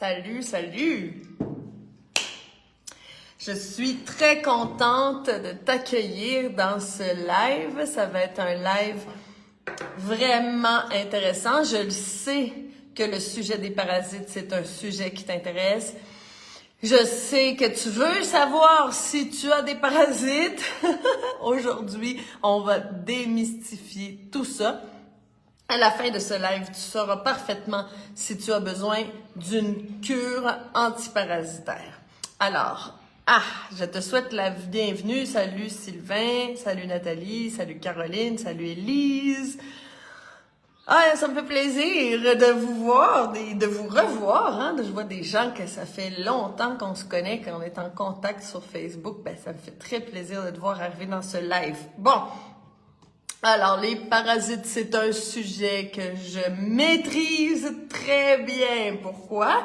Salut, salut! Je suis très contente de t'accueillir dans ce live. Ça va être un live vraiment intéressant. Je le sais que le sujet des parasites, c'est un sujet qui t'intéresse. Je sais que tu veux savoir si tu as des parasites. Aujourd'hui, on va démystifier tout ça. À la fin de ce live, tu sauras parfaitement si tu as besoin d'une cure antiparasitaire. Alors, je te souhaite la bienvenue. Salut Sylvain, salut Nathalie, salut Caroline, salut Élise. Ça me fait plaisir de vous voir, de vous revoir. Je vois des gens que ça fait longtemps qu'on se connaît, qu'on est en contact sur Facebook. Ça me fait très plaisir de te voir arriver dans ce live. Bon. Alors, les parasites, c'est un sujet que je maîtrise très bien. Pourquoi?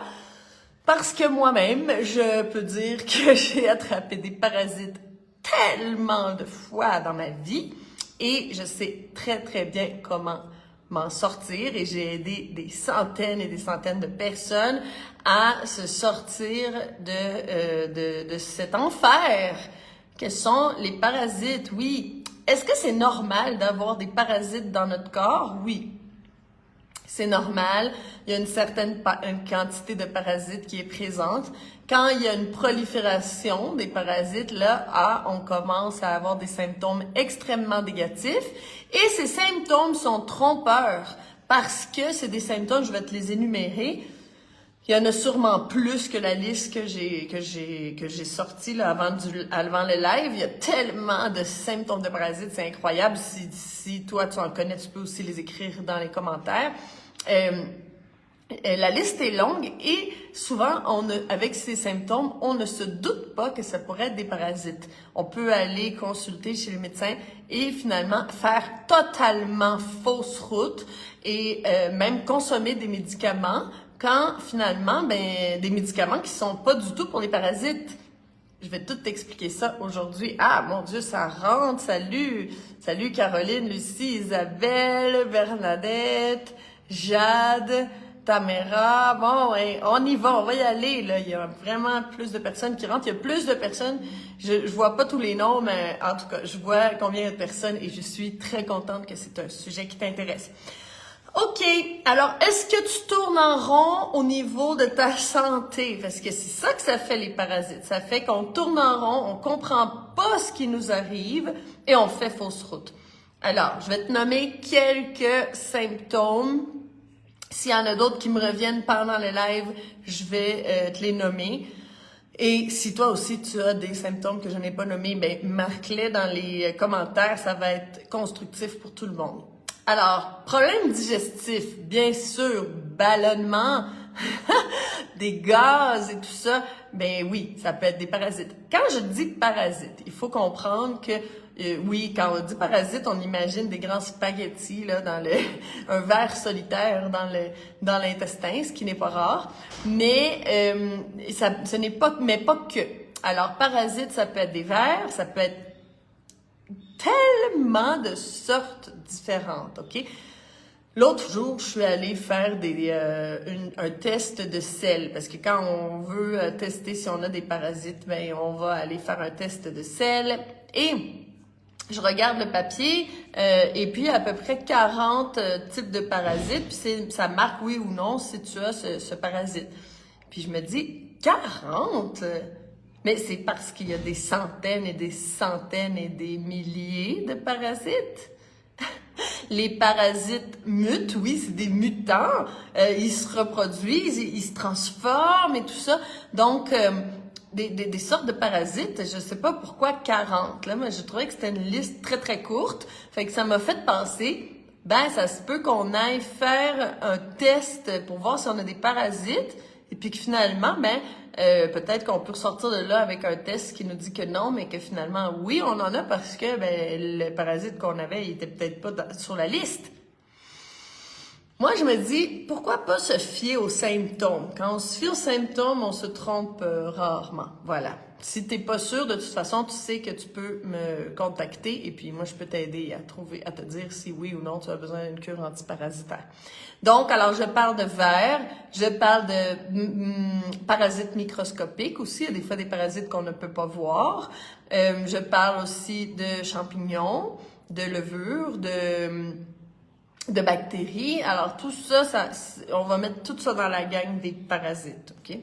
Parce que moi-même, je peux dire que j'ai attrapé des parasites tellement de fois dans ma vie et je sais très, très bien comment m'en sortir et j'ai aidé des centaines et des centaines de personnes à se sortir de cet enfer que sont les parasites. Oui. Est-ce que c'est normal d'avoir des parasites dans notre corps? Oui, c'est normal. Il y a une quantité de parasites qui est présente. Quand il y a une prolifération des parasites, là, on commence à avoir des symptômes extrêmement négatifs. Et ces symptômes sont trompeurs parce que c'est des symptômes, je vais te les énumérer. Il y en a sûrement plus que la liste que j'ai sortie là, avant le live. Il y a tellement de symptômes de parasites, c'est incroyable. Si toi tu en connais, tu peux aussi les écrire dans les commentaires. La liste est longue et souvent, avec ces symptômes, on ne se doute pas que ça pourrait être des parasites. On peut aller consulter chez le médecin et finalement faire totalement fausse route et même consommer des médicaments quand finalement, des médicaments qui sont pas du tout pour les parasites. Je vais tout t'expliquer ça aujourd'hui. Mon Dieu, ça rentre. Salut! Salut Caroline, Lucie, Isabelle, Bernadette, Jade, Tamara. Bon, on y va, on va y aller. Là. Il y a vraiment plus de personnes qui rentrent. Il y a plus de personnes. Je vois pas tous les noms, mais en tout cas, je vois combien il y a de personnes et je suis très contente que c'est un sujet qui t'intéresse. OK, alors est-ce que tu tournes en rond au niveau de ta santé? Parce que c'est ça que ça fait les parasites. Ça fait qu'on tourne en rond, on comprend pas ce qui nous arrive et on fait fausse route. Alors, je vais te nommer quelques symptômes. S'il y en a d'autres qui me reviennent pendant le live, je vais te les nommer. Et si toi aussi tu as des symptômes que je n'ai pas nommés, marque-les dans les commentaires, ça va être constructif pour tout le monde. Alors, problème digestif, bien sûr, ballonnement, des gaz et tout ça, oui, ça peut être des parasites. Quand je dis parasites, il faut comprendre que, oui, quand on dit parasites, on imagine des grands spaghettis là dans un ver solitaire dans l'intestin, ce qui n'est pas rare, mais ce n'est pas, mais pas que. Alors, parasites, ça peut être des vers, ça peut être tellement de sortes différentes, OK? L'autre jour, je suis allée faire un test de sel, parce que quand on veut tester si on a des parasites, on va aller faire un test de sel, et je regarde le papier, et puis à peu près 40 types de parasites, puis ça marque oui ou non si tu as ce parasite. Puis je me dis, 40? Mais c'est parce qu'il y a des centaines et des centaines et des milliers de parasites. Les parasites mutent, oui, c'est des mutants. Ils se reproduisent, ils se transforment et tout ça. Donc, des sortes de parasites, je sais pas pourquoi 40. Là, mais je trouvais que c'était une liste très, très courte. Fait que ça m'a fait penser, ça se peut qu'on aille faire un test pour voir si on a des parasites. Et puis que finalement, peut-être qu'on peut ressortir de là avec un test qui nous dit que non, mais que finalement, oui, on en a parce que le parasite qu'on avait, il était peut-être pas sur la liste. Moi, je me dis, pourquoi pas se fier aux symptômes? Quand on se fie aux symptômes, on se trompe rarement. Voilà. Si t'es pas sûr, de toute façon, tu sais que tu peux me contacter et puis moi, je peux t'aider à te dire si oui ou non tu as besoin d'une cure antiparasitaire. Donc, alors, je parle de vers, je parle de parasites microscopiques aussi. Il y a des fois des parasites qu'on ne peut pas voir. Je parle aussi de champignons, de levures, de bactéries. Alors, tout ça, on va mettre tout ça dans la gang des parasites, OK?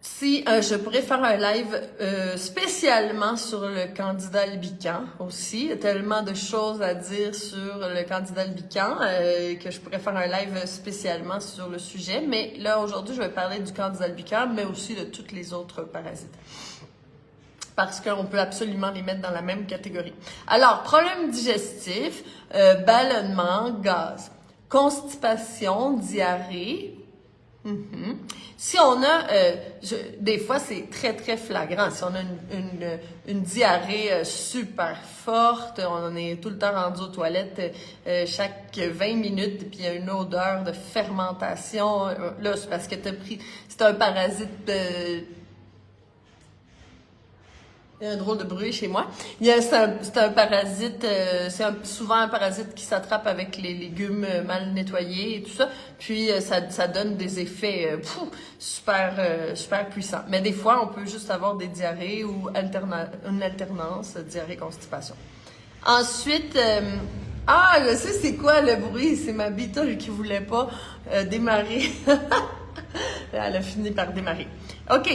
Si je pourrais faire un live spécialement sur le candidat albicans aussi. Il y a tellement de choses à dire sur le candidat albicans que je pourrais faire un live spécialement sur le sujet. Mais là, aujourd'hui, je vais parler du candidat albicans, mais aussi de tous les autres parasites. Parce qu'on peut absolument les mettre dans la même catégorie. Alors, problème digestif, ballonnement, gaz, constipation, diarrhée. Si on a, des fois c'est très très flagrant, si on a une diarrhée super forte, on est tout le temps rendu aux toilettes chaque 20 minutes, puis il y a une odeur de fermentation, là c'est parce que c'est un parasite il y a un drôle de bruit chez moi. C'est un parasite, souvent un parasite qui s'attrape avec les légumes mal nettoyés et tout ça. Puis ça donne des effets super puissants. Mais des fois, on peut juste avoir des diarrhées ou une alternance diarrhée-constipation. Ensuite, je sais c'est quoi le bruit? C'est ma beetle qui voulait pas démarrer. Elle a fini par démarrer. OK.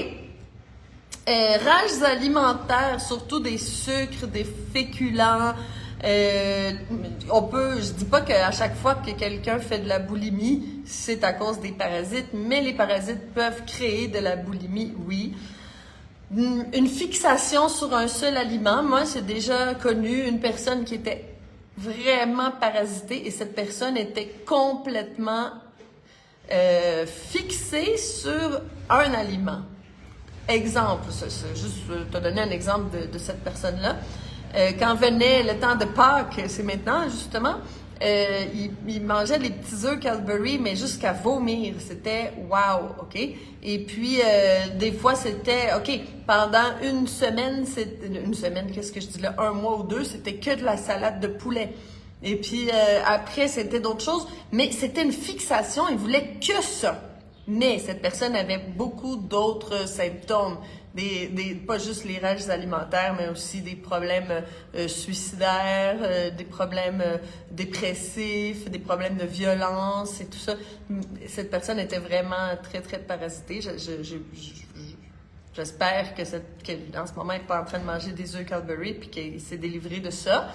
Rages alimentaires, surtout des sucres, des féculents. Je dis pas qu'à chaque fois que quelqu'un fait de la boulimie, c'est à cause des parasites, mais les parasites peuvent créer de la boulimie, oui. Une fixation sur un seul aliment. Moi, j'ai déjà connu une personne qui était vraiment parasitée et cette personne était complètement fixée sur un aliment. Exemple, juste te donner un exemple de cette personne-là. Quand venait le temps de Pâques, c'est maintenant justement, il mangeait les petits œufs Cadbury, mais jusqu'à vomir. C'était wow, OK? Et puis, des fois, c'était, OK, pendant une semaine, qu'est-ce que je dis là, un mois ou deux, c'était que de la salade de poulet. Et puis, après, c'était d'autres choses, mais c'était une fixation, il voulait que ça. Mais cette personne avait beaucoup d'autres symptômes, pas juste les rages alimentaires, mais aussi des problèmes suicidaires, des problèmes dépressifs, des problèmes de violence et tout ça. Cette personne était vraiment très, très parasitée. J'espère qu'en ce moment, elle n'est pas en train de manger des œufs Cadbury puis qu'elle s'est délivrée de ça.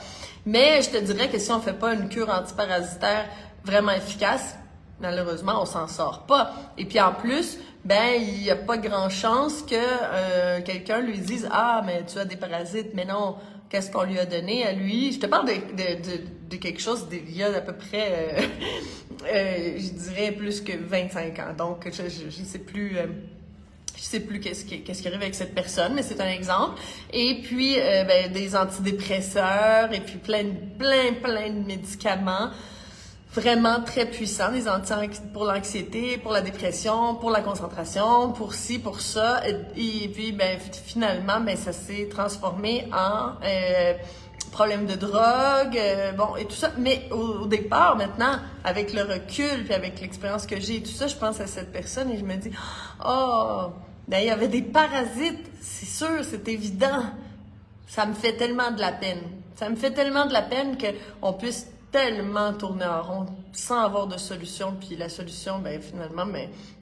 Mais je te dirais que si on ne fait pas une cure antiparasitaire vraiment efficace, malheureusement, on s'en sort pas. Et puis en plus, il n'y a pas grand chance que quelqu'un lui dise « Ah, mais tu as des parasites. » Mais non, qu'est-ce qu'on lui a donné à lui? Je te parle de quelque chose d'il y a à peu près, je dirais, plus que 25 ans. Donc, je sais plus... je sais plus qu'est-ce qui arrive avec cette personne, mais c'est un exemple. Et puis, des antidépresseurs, et puis plein de médicaments vraiment très puissants, des pour l'anxiété, pour la dépression, pour la concentration, pour ci, pour ça. Et puis, finalement, ça s'est transformé en problème de drogue, et tout ça. Mais au départ, maintenant, avec le recul, puis avec l'expérience que j'ai et tout ça, je pense à cette personne et je me dis, il y avait des parasites, c'est sûr, c'est évident. Ça me fait tellement de la peine. Ça me fait tellement de la peine qu'on puisse tellement tourner en rond sans avoir de solution. Puis la solution, finalement,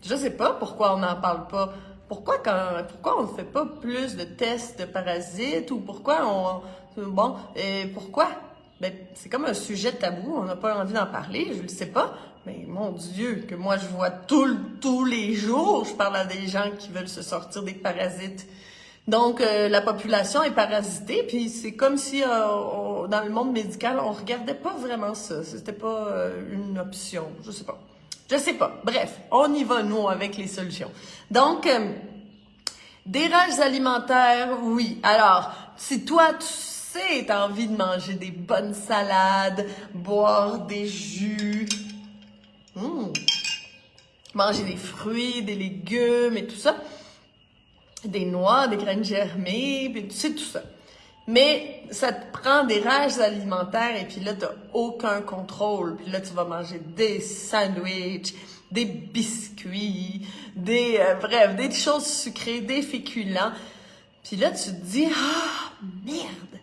je sais pas pourquoi on n'en parle pas. Pourquoi on ne fait pas plus de tests de parasites ou pourquoi pourquoi? C'est comme un sujet tabou, on n'a pas envie d'en parler, je ne le sais pas. Mais mon Dieu, que moi je vois tous les jours, je parle à des gens qui veulent se sortir des parasites. Donc, la population est parasitée, puis c'est comme si dans le monde médical, on regardait pas vraiment ça. C'était pas une option. Je sais pas. Bref, on y va, nous, avec les solutions. Donc, des rages alimentaires, oui. Alors, si toi, tu sais, t'as envie de manger des bonnes salades, boire des jus, manger des fruits, des légumes et tout ça, des noix, des graines germées, puis tu sais tout ça. Mais ça te prend des rages alimentaires et puis là, t'as aucun contrôle. Puis là, tu vas manger des sandwichs, des biscuits, bref, des choses sucrées, des féculents. Puis là, tu te dis, ah, merde!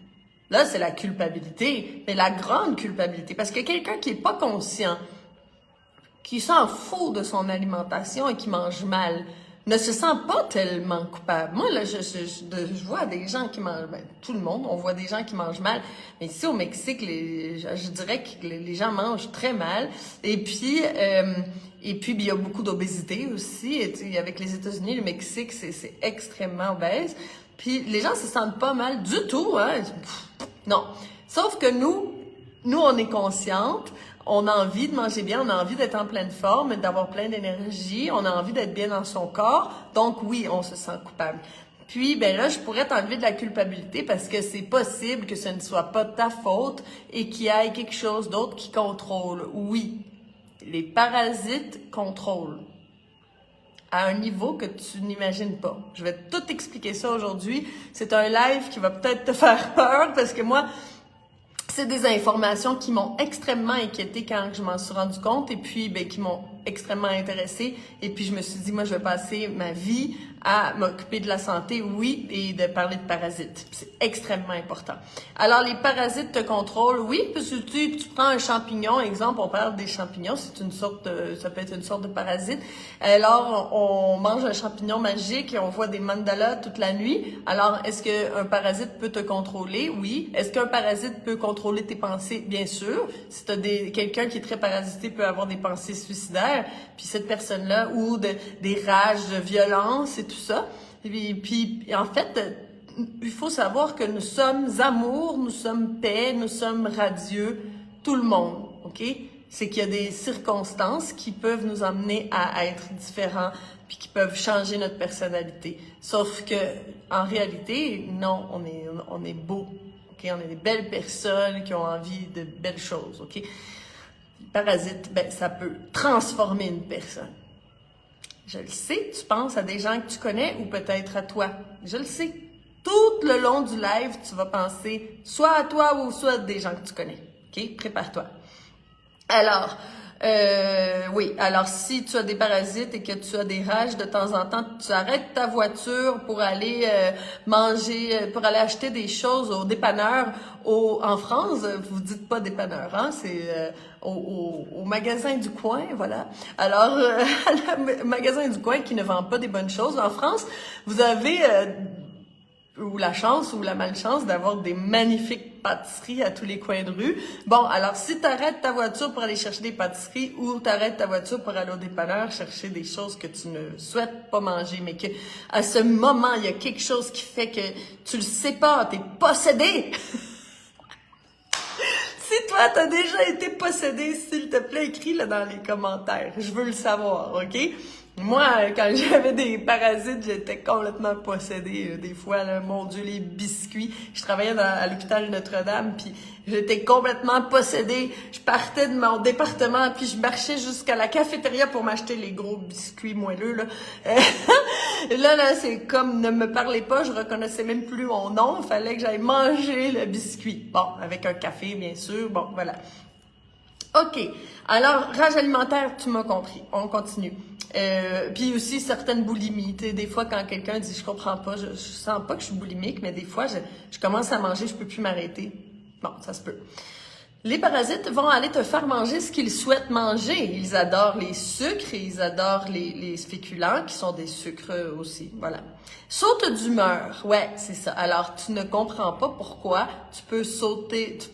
Là, c'est la culpabilité, mais la grande culpabilité. Parce que quelqu'un qui est pas conscient, qui s'en fout de son alimentation et qui mange mal, ne se sent pas tellement coupable. Moi, là, je vois des gens qui mangent, ben, tout le monde, on voit des gens qui mangent mal. Mais ici, au Mexique, je dirais que les gens mangent très mal. Et puis, il y a beaucoup d'obésité aussi. Et, avec les États-Unis, le Mexique, c'est extrêmement obèse. Puis, les gens se sentent pas mal du tout, hein. Non. Sauf que nous, on est conscientes. On a envie de manger bien, on a envie d'être en pleine forme, d'avoir plein d'énergie, on a envie d'être bien dans son corps. Donc oui, on se sent coupable. Puis, ben là, je pourrais t'enlever de la culpabilité parce que c'est possible que ce ne soit pas ta faute et qu'il y ait quelque chose d'autre qui contrôle. Oui, les parasites contrôlent à un niveau que tu n'imagines pas. Je vais tout expliquer ça aujourd'hui. C'est un live qui va peut-être te faire peur parce que moi, c'est des informations qui m'ont extrêmement inquiétée quand je m'en suis rendu compte et puis ben, qui m'ont extrêmement intéressée. Et puis je me suis dit, moi, je vais passer ma vie à m'occuper de la santé, oui, et de parler de parasites. C'est extrêmement important. Alors, les parasites te contrôlent, oui, parce que tu prends un champignon, exemple, on parle des champignons, c'est une sorte ça peut être une sorte de parasite. Alors, on mange un champignon magique et on voit des mandalas toute la nuit. Alors, est-ce qu'un parasite peut te contrôler? Oui. Est-ce qu'un parasite peut contrôler tes pensées? Bien sûr. Si t'as quelqu'un qui est très parasité peut avoir des pensées suicidaires, puis cette personne-là, ou des rages de violence et tout ça. Et puis, en fait, il faut savoir que nous sommes amour, nous sommes paix, nous sommes radieux, tout le monde, OK? C'est qu'il y a des circonstances qui peuvent nous amener à être différents puis qui peuvent changer notre personnalité. Sauf que, en réalité, non, on est beau, OK? On est des belles personnes qui ont envie de belles choses, OK? Parasite, ben, ça peut transformer une personne. Je le sais, tu penses à des gens que tu connais ou peut-être à toi. Je le sais. Tout le long du live, tu vas penser soit à toi ou soit à des gens que tu connais. OK? Prépare-toi. Alors, oui. Alors, si tu as des parasites et que tu as des rages de temps en temps, tu arrêtes ta voiture pour aller manger, pour aller acheter des choses au dépanneur. En France, vous dites pas dépanneur, hein? C'est au magasin du coin, voilà. Alors, le magasin du coin qui ne vend pas des bonnes choses. En France, vous avez ou la chance ou la malchance d'avoir des magnifiques pâtisseries à tous les coins de rue. Bon, alors si tu arrêtes ta voiture pour aller chercher des pâtisseries ou tu arrêtes ta voiture pour aller au dépanneur chercher des choses que tu ne souhaites pas manger, mais que à ce moment, il y a quelque chose qui fait que tu le sais pas, t'es possédé. Si toi, t'as déjà été possédé, s'il te plaît, écris-le dans les commentaires. Je veux le savoir, OK? Moi, quand j'avais des parasites, j'étais complètement possédée. Des fois, là, mon Dieu, les biscuits. Je travaillais à l'hôpital Notre-Dame, puis j'étais complètement possédée. Je partais de mon département, puis je marchais jusqu'à la cafétéria pour m'acheter les gros biscuits moelleux, là. Là, c'est comme ne me parlez pas, je reconnaissais même plus mon nom. Il fallait que j'aille manger le biscuit. Bon, avec un café, bien sûr. Bon, voilà. OK. Alors, rage alimentaire, tu m'as compris. On continue. Puis aussi certaines boulimies. Tu sais, des fois, quand quelqu'un dit « je comprends pas, je sens pas que je suis boulimique », mais des fois, je commence à manger, je peux plus m'arrêter. Bon, ça se peut. Les parasites vont aller te faire manger ce qu'ils souhaitent manger. Ils adorent les sucres et ils adorent les féculents, qui sont des sucres aussi. Voilà. Saute d'humeur. Ouais, c'est ça. Alors, tu ne comprends pas pourquoi tu peux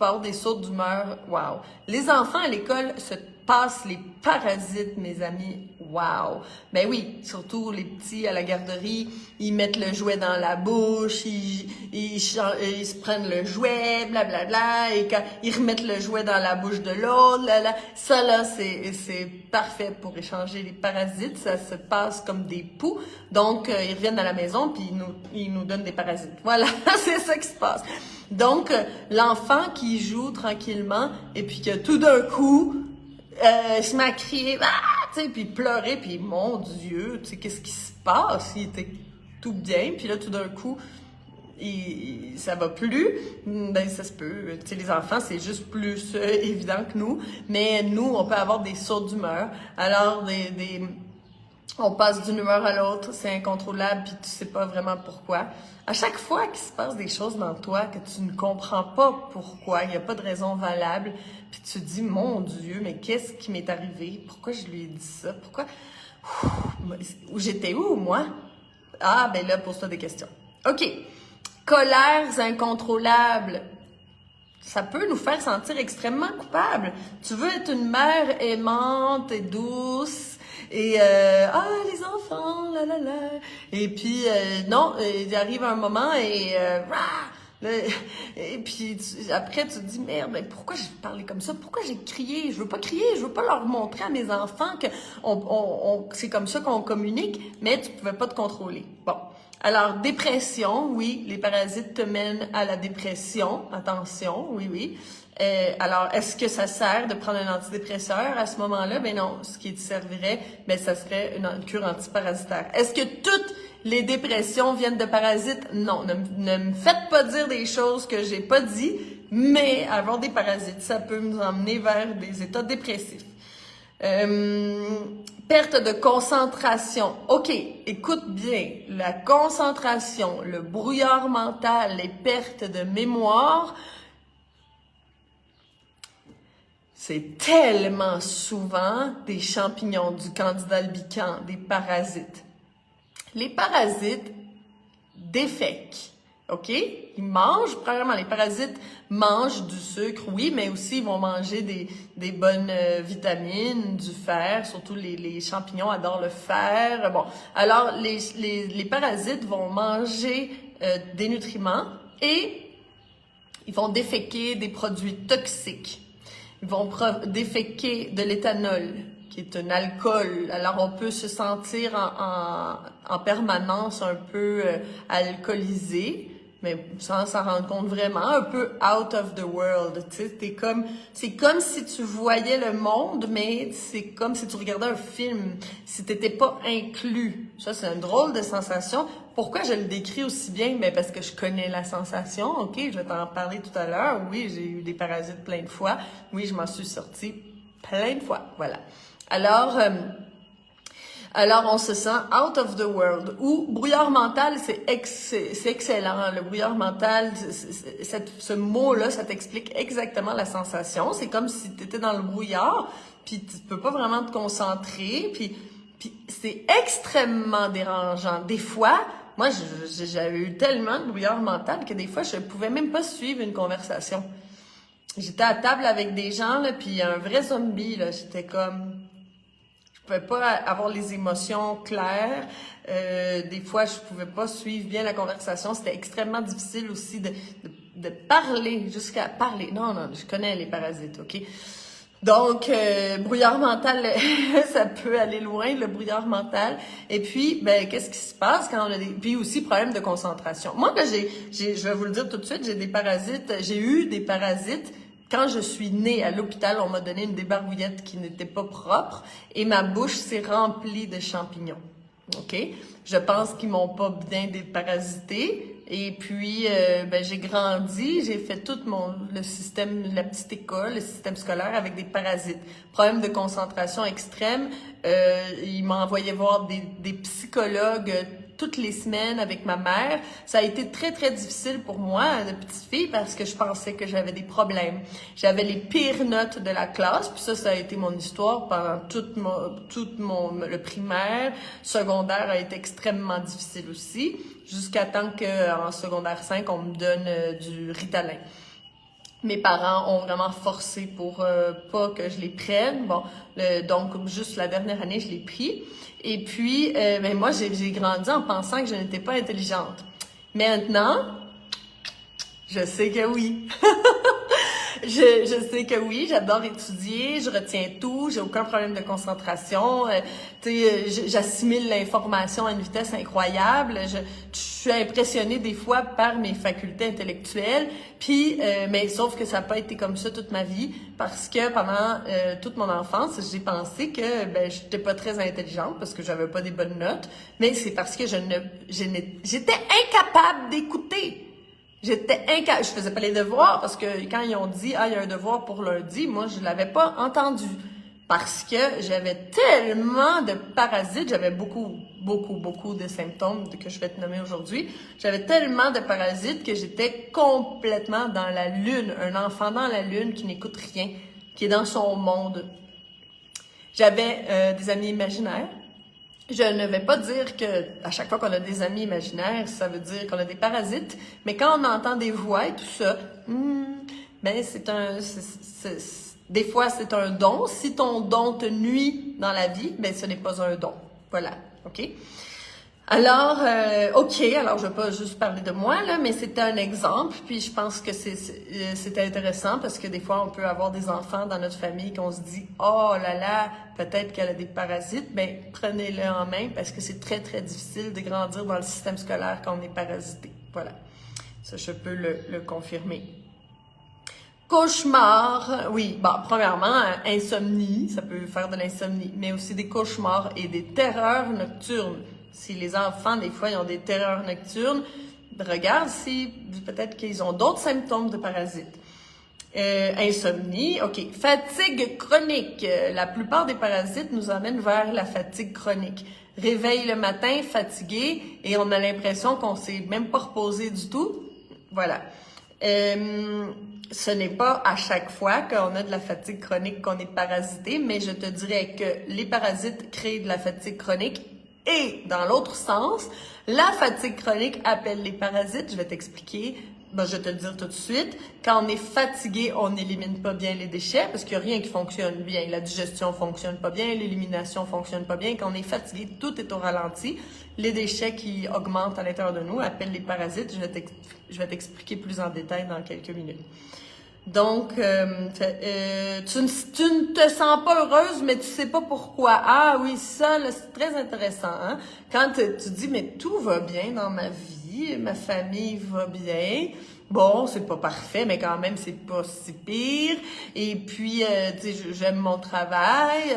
avoir des sautes d'humeur. Wow. Les enfants à l'école se passent les parasites, mes amis. Wow! Ben oui, surtout les petits à la garderie, ils mettent le jouet dans la bouche, ils se prennent le jouet, blablabla, et quand ils remettent le jouet dans la bouche de l'autre, ça là, c'est parfait pour échanger les parasites, ça se passe comme des poux, donc ils reviennent à la maison puis ils nous donnent des parasites. Voilà, c'est ça qui se passe. Donc, l'enfant qui joue tranquillement et puis que tout d'un coup, se met à crier, ah, tu sais, puis pleurer, puis mon Dieu, tu sais, qu'est-ce qui se passe? Il était tout bien, puis là, tout d'un coup, ça va plus, ben ça se peut. Tu sais, les enfants, c'est juste plus évident que nous, mais nous, on peut avoir des sauts d'humeur. Alors, on passe d'une humeur à l'autre, c'est incontrôlable, puis tu sais pas vraiment pourquoi. À chaque fois qu'il se passe des choses dans toi que tu ne comprends pas pourquoi, il n'y a pas de raison valable, puis tu te dis, mon Dieu, mais qu'est-ce qui m'est arrivé? Pourquoi je lui ai dit ça? Pourquoi? Où j'étais où, moi? Ah, ben là, pose-toi des questions. OK. Colères incontrôlables. Ça peut nous faire sentir extrêmement coupables. Tu veux être une mère aimante et douce, et les enfants, la la la. Et puis non, il arrive un moment et et puis après tu te dis merde, mais pourquoi j'ai parlé comme ça? Pourquoi j'ai crié? Je veux pas crier, je veux pas leur montrer à mes enfants que c'est comme ça qu'on communique, mais tu pouvais pas te contrôler. Bon. Alors, dépression, oui, les parasites te mènent à la dépression. Attention, oui. Alors, est-ce que ça sert de prendre un antidépresseur à ce moment-là? Ben non, ce qui te servirait, ben ça serait une cure antiparasitaire. Est-ce que toutes les dépressions viennent de parasites? Non, ne me faites pas dire des choses que j'ai pas dit, mais avoir des parasites, ça peut nous emmener vers des états dépressifs. Perte de concentration. OK, écoute bien. La concentration, le brouillard mental, les pertes de mémoire, c'est tellement souvent des champignons, du candida albicans, des parasites. Les parasites défèquent. OK? Ils mangent, premièrement, les parasites mangent du sucre, oui, mais aussi ils vont manger des bonnes vitamines, du fer, surtout les champignons adorent le fer. Bon, alors les parasites vont manger des nutriments et ils vont déféquer des produits toxiques. Ils vont déféquer de l'éthanol, qui est un alcool. Alors, on peut se sentir en permanence un peu alcoolisé, mais sans s'en rendre compte vraiment, un peu out of the world. Tu sais, c'est comme si tu voyais le monde, mais c'est comme si tu regardais un film, si t'étais pas inclus. Ça, c'est une drôle de sensation. Pourquoi je le décris aussi bien? Ben parce que je connais la sensation. OK, je vais t'en parler tout à l'heure. Oui, j'ai eu des parasites plein de fois. Oui, je m'en suis sortie plein de fois. Voilà. Alors, on se sent out of the world. Ou brouillard mental, c'est excellent. Le brouillard mental, ce mot-là, ça t'explique exactement la sensation. C'est comme si tu étais dans le brouillard, puis tu peux pas vraiment te concentrer, puis c'est extrêmement dérangeant. Des fois, moi, j'avais eu tellement de brouillard mental que des fois, je pouvais même pas suivre une conversation. J'étais à table avec des gens, là, puis un vrai zombie, là. J'étais comme... Je pouvais pas avoir les émotions claires. Des fois, je pouvais pas suivre bien la conversation. C'était extrêmement difficile aussi de parler, jusqu'à parler. Non, je connais les parasites, OK? Donc, brouillard mental, ça peut aller loin, le brouillard mental. Et puis, ben, qu'est-ce qui se passe quand on a des... Puis aussi, problème de concentration. Moi, là, je vais vous le dire tout de suite, j'ai eu des parasites. Quand je suis née à l'hôpital, on m'a donné une débarbouillette qui n'était pas propre et ma bouche s'est remplie de champignons. OK? Je pense qu'ils m'ont pas bien déparasité. Et puis, j'ai grandi, j'ai fait tout le système, la petite école, le système scolaire avec des parasites. Problème de concentration extrême. Ils m'ont envoyé voir des psychologues toutes les semaines avec ma mère. Ça a été très, très difficile pour moi, de petite fille, parce que je pensais que j'avais des problèmes. J'avais les pires notes de la classe, puis ça a été mon histoire pendant le primaire. Secondaire a été extrêmement difficile aussi, jusqu'à temps qu'en secondaire 5, on me donne du Ritalin. Mes parents ont vraiment forcé pour pas que je les prenne. Bon, donc juste la dernière année, je l'ai pris. Et puis, moi, j'ai grandi en pensant que je n'étais pas intelligente. Maintenant, je sais que oui. Je sais que oui, j'adore étudier, je retiens tout, j'ai aucun problème de concentration. J'assimile l'information à une vitesse incroyable. Je suis impressionnée des fois par mes facultés intellectuelles. Puis, mais sauf que ça n'a pas été comme ça toute ma vie, parce que pendant toute mon enfance, j'ai pensé que j'étais pas très intelligente parce que j'avais pas des bonnes notes. Mais c'est parce que j'étais incapable d'écouter. Je faisais pas les devoirs parce que quand ils ont dit, il y a un devoir pour lundi, moi, je l'avais pas entendu. Parce que j'avais tellement de parasites, j'avais beaucoup de symptômes que je vais te nommer aujourd'hui. J'avais tellement de parasites que j'étais complètement dans la lune. Un enfant dans la lune qui n'écoute rien, qui est dans son monde. J'avais des amis imaginaires. Je ne vais pas dire que à chaque fois qu'on a des amis imaginaires, ça veut dire qu'on a des parasites, mais quand on entend des voix et tout ça, des fois c'est un don. Si ton don te nuit dans la vie, ce n'est pas un don. Voilà, ok? Alors, alors je vais pas juste parler de moi, là, mais c'était un exemple, puis je pense que c'était intéressant parce que des fois, on peut avoir des enfants dans notre famille qu'on se dit « Oh là là, peut-être qu'elle a des parasites », prenez-le en main parce que c'est très, très difficile de grandir dans le système scolaire quand on est parasité. Voilà, ça, je peux le confirmer. Cauchemar, oui, premièrement, insomnie, ça peut faire de l'insomnie, mais aussi des cauchemars et des terreurs nocturnes. Si les enfants, des fois, ils ont des terreurs nocturnes, regarde si peut-être qu'ils ont d'autres symptômes de parasites. Insomnie, ok. Fatigue chronique. La plupart des parasites nous amènent vers la fatigue chronique. Réveil le matin, fatigué, et on a l'impression qu'on s'est même pas reposé du tout. Voilà. Ce n'est pas à chaque fois qu'on a de la fatigue chronique qu'on est parasité, mais je te dirais que les parasites créent de la fatigue chronique. Et dans l'autre sens, la fatigue chronique appelle les parasites. Je vais t'expliquer. Je vais te le dire tout de suite. Quand on est fatigué, on n'élimine pas bien les déchets parce qu'il n'y a rien qui fonctionne bien. La digestion fonctionne pas bien, l'élimination fonctionne pas bien. Quand on est fatigué, tout est au ralenti. Les déchets qui augmentent à l'intérieur de nous appellent les parasites. Je vais t'expliquer plus en détail dans quelques minutes. Donc, tu ne te sens pas heureuse, mais tu sais pas pourquoi. Ah oui, ça, là, c'est très intéressant. Hein? Quand tu dis, mais tout va bien dans ma vie, ma famille va bien. Bon, c'est pas parfait, mais quand même, c'est pas si pire. Et puis, tu sais, j'aime mon travail.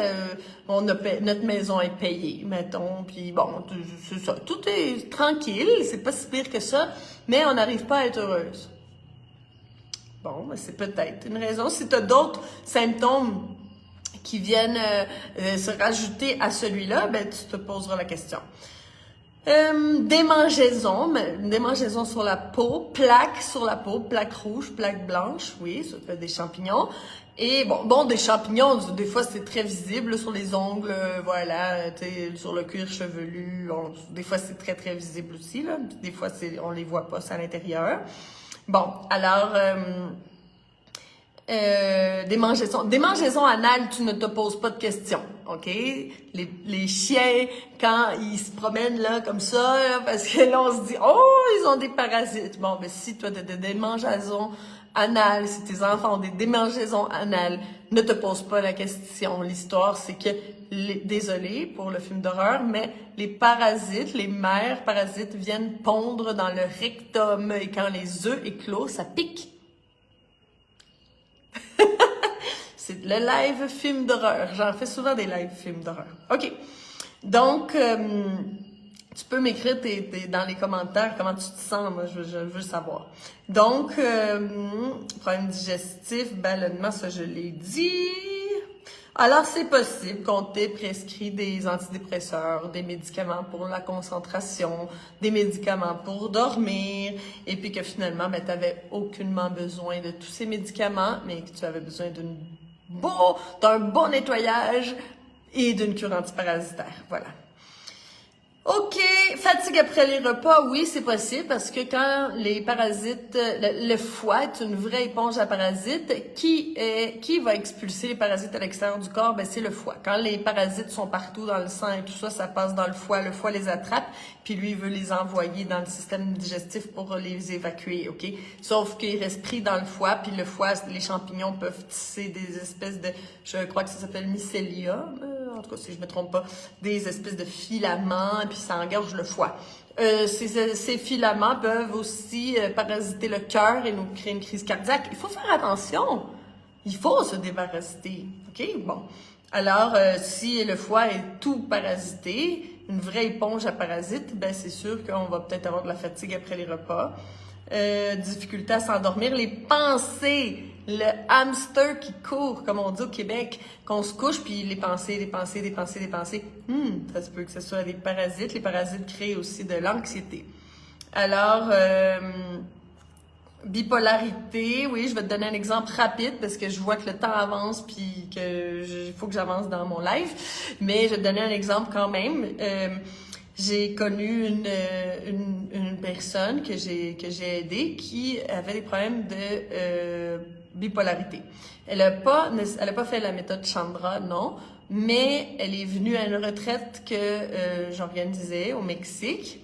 Notre maison est payée, mettons. Puis bon, c'est ça. Tout est tranquille, c'est pas si pire que ça, mais on n'arrive pas à être heureuse. Bon, c'est peut-être une raison. Si tu as d'autres symptômes qui viennent se rajouter à celui-là, tu te poseras la question. Démangeaisons sur la peau, plaques sur la peau, plaques rouges, plaques blanches, oui, ça fait des champignons. Et bon, des champignons, des fois c'est très visible sur les ongles, voilà, sur le cuir chevelu, des fois c'est très très visible aussi, là. Des fois on les voit pas, c'est à l'intérieur. Bon, alors, démangeaisons anales, tu ne te poses pas de questions, ok? Les chiens, quand ils se promènent là comme ça, là, parce que là on se dit, oh, ils ont des parasites. Bon, si toi t'as des démangeaisons anales, si tes enfants ont des démangeaisons anales, ne te pose pas la question. L'histoire, c'est que, désolé pour le film d'horreur, mais les parasites, les mères parasites viennent pondre dans le rectum et quand les œufs éclosent, ça pique. C'est le live film d'horreur. J'en fais souvent des live films d'horreur. OK. Donc, tu peux m'écrire dans les commentaires comment tu te sens. Moi, je veux savoir. Donc, problème digestif, ballonnement, ça je l'ai dit. Alors, c'est possible qu'on t'ait prescrit des antidépresseurs, des médicaments pour la concentration, des médicaments pour dormir, et puis que finalement, tu n'avais aucunement besoin de tous ces médicaments, mais que tu avais besoin d'un bon nettoyage et d'une cure antiparasitaire. Voilà. OK, fatigue après les repas, oui, c'est possible parce que quand les parasites, le foie est une vraie éponge à parasites, qui va expulser les parasites à l'extérieur du corps? Ben, c'est le foie. Quand les parasites sont partout dans le sang et tout ça, ça passe dans le foie les attrape, puis lui, il veut les envoyer dans le système digestif pour les évacuer, OK? Sauf qu'il reste pris dans le foie, puis le foie, les champignons peuvent tisser des espèces de, je crois que ça s'appelle mycélium, en tout cas, si je me trompe pas, des espèces de filaments, puis ça engorge le foie. Ces filaments peuvent aussi parasiter le cœur et nous créer une crise cardiaque. Il faut faire attention. Il faut se déparasiter. OK? Bon. Alors, si le foie est tout parasité, une vraie éponge à parasites, ben c'est sûr qu'on va peut-être avoir de la fatigue après les repas. Difficulté à s'endormir, les pensées, le hamster qui court, comme on dit au Québec, qu'on se couche, puis les pensées. Ça se peut que ce soit des parasites. Les parasites créent aussi de l'anxiété. Alors, bipolarité, oui, je vais te donner un exemple rapide parce que je vois que le temps avance puis il faut que j'avance dans mon live, mais je vais te donner un exemple quand même. J'ai connu une personne que j'ai aidée qui avait des problèmes de bipolarité. Elle a pas fait la méthode Chandra, non, mais elle est venue à une retraite que j'organisais au Mexique.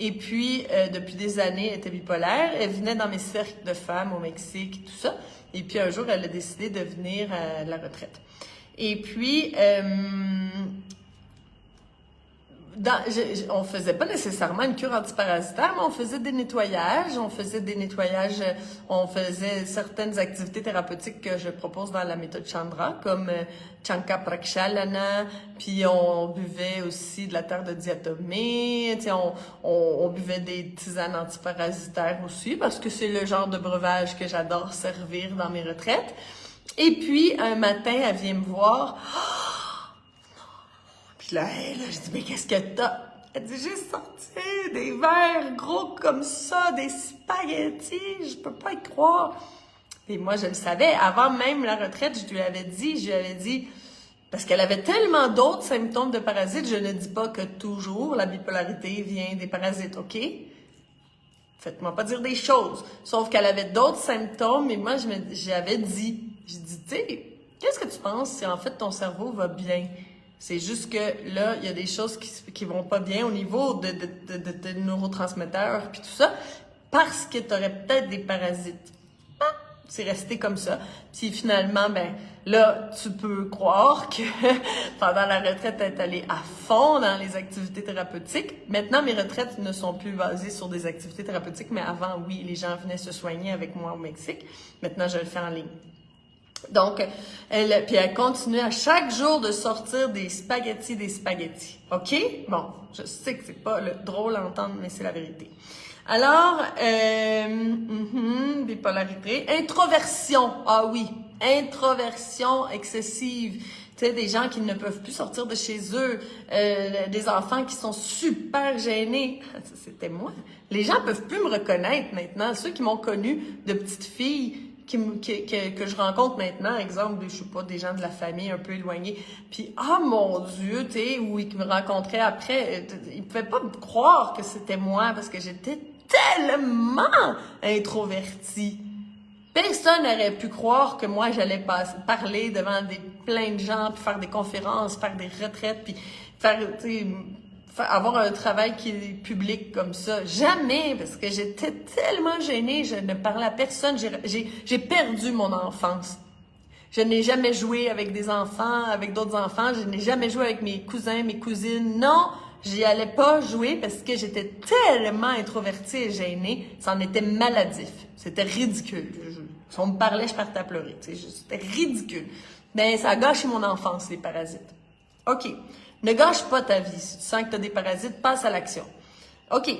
Et puis, depuis des années, elle était bipolaire. Elle venait dans mes cercles de femmes au Mexique, tout ça. Et puis, un jour, elle a décidé de venir à la retraite. Et puis, on faisait pas nécessairement une cure antiparasitaire, mais on faisait des nettoyages, on faisait certaines activités thérapeutiques que je propose dans la méthode Chandra, comme Chanka Prakshalana, puis on buvait aussi de la terre de diatomée, on buvait des tisanes antiparasitaires aussi, parce que c'est le genre de breuvage que j'adore servir dans mes retraites. Et puis, un matin, elle vient me voir. Là, je dis, mais qu'est-ce que t'as? Elle dit, j'ai sorti des verres gros comme ça, des spaghettis, je peux pas y croire. Et moi, je le savais. Avant même la retraite, je lui avais dit, parce qu'elle avait tellement d'autres symptômes de parasites, je ne dis pas que toujours la bipolarité vient des parasites, OK? Faites-moi pas dire des choses. Sauf qu'elle avait d'autres symptômes, et moi, j'avais dit, tu sais, qu'est-ce que tu penses si en fait ton cerveau va bien? C'est juste que là, il y a des choses qui vont pas bien au niveau de neurotransmetteurs puis tout ça, parce que tu aurais peut-être des parasites. C'est resté comme ça. Puis finalement, ben là, tu peux croire que pendant la retraite, elle est allée à fond dans les activités thérapeutiques. Maintenant, mes retraites ne sont plus basées sur des activités thérapeutiques, mais avant, oui, les gens venaient se soigner avec moi au Mexique. Maintenant, je le fais en ligne. Donc, elle continue à chaque jour de sortir des spaghettis. OK? Bon, je sais que c'est pas drôle à entendre, mais c'est la vérité. Alors, bipolarité. Introversion. Ah oui, introversion excessive. Tu sais, des gens qui ne peuvent plus sortir de chez eux, des enfants qui sont super gênés. C'était moi. Les gens peuvent plus me reconnaître maintenant. Ceux qui m'ont connue de petite fille, que je rencontre maintenant, exemple, je sais pas, des gens de la famille un peu éloignés, puis mon Dieu, tu sais, ou ils me rencontraient après, ils pouvaient pas me croire que c'était moi parce que j'étais tellement introvertie. Personne n'aurait pu croire que moi j'allais parler devant plein de gens, puis faire des conférences, faire des retraites, puis avoir un travail qui est public comme ça. Jamais, parce que j'étais tellement gênée, je ne parlais à personne. J'ai perdu mon enfance. Je n'ai jamais joué avec des enfants, avec d'autres enfants. Je n'ai jamais joué avec mes cousins, mes cousines. Non, j'y allais pas jouer parce que j'étais tellement introvertie et gênée. Ça en était maladif. C'était ridicule. Si on me parlait, je partais à pleurer. C'était ridicule. Mais ça a gâché mon enfance, les parasites. OK. Ne gâche pas ta vie. Si tu sens que tu as des parasites, passe à l'action. OK.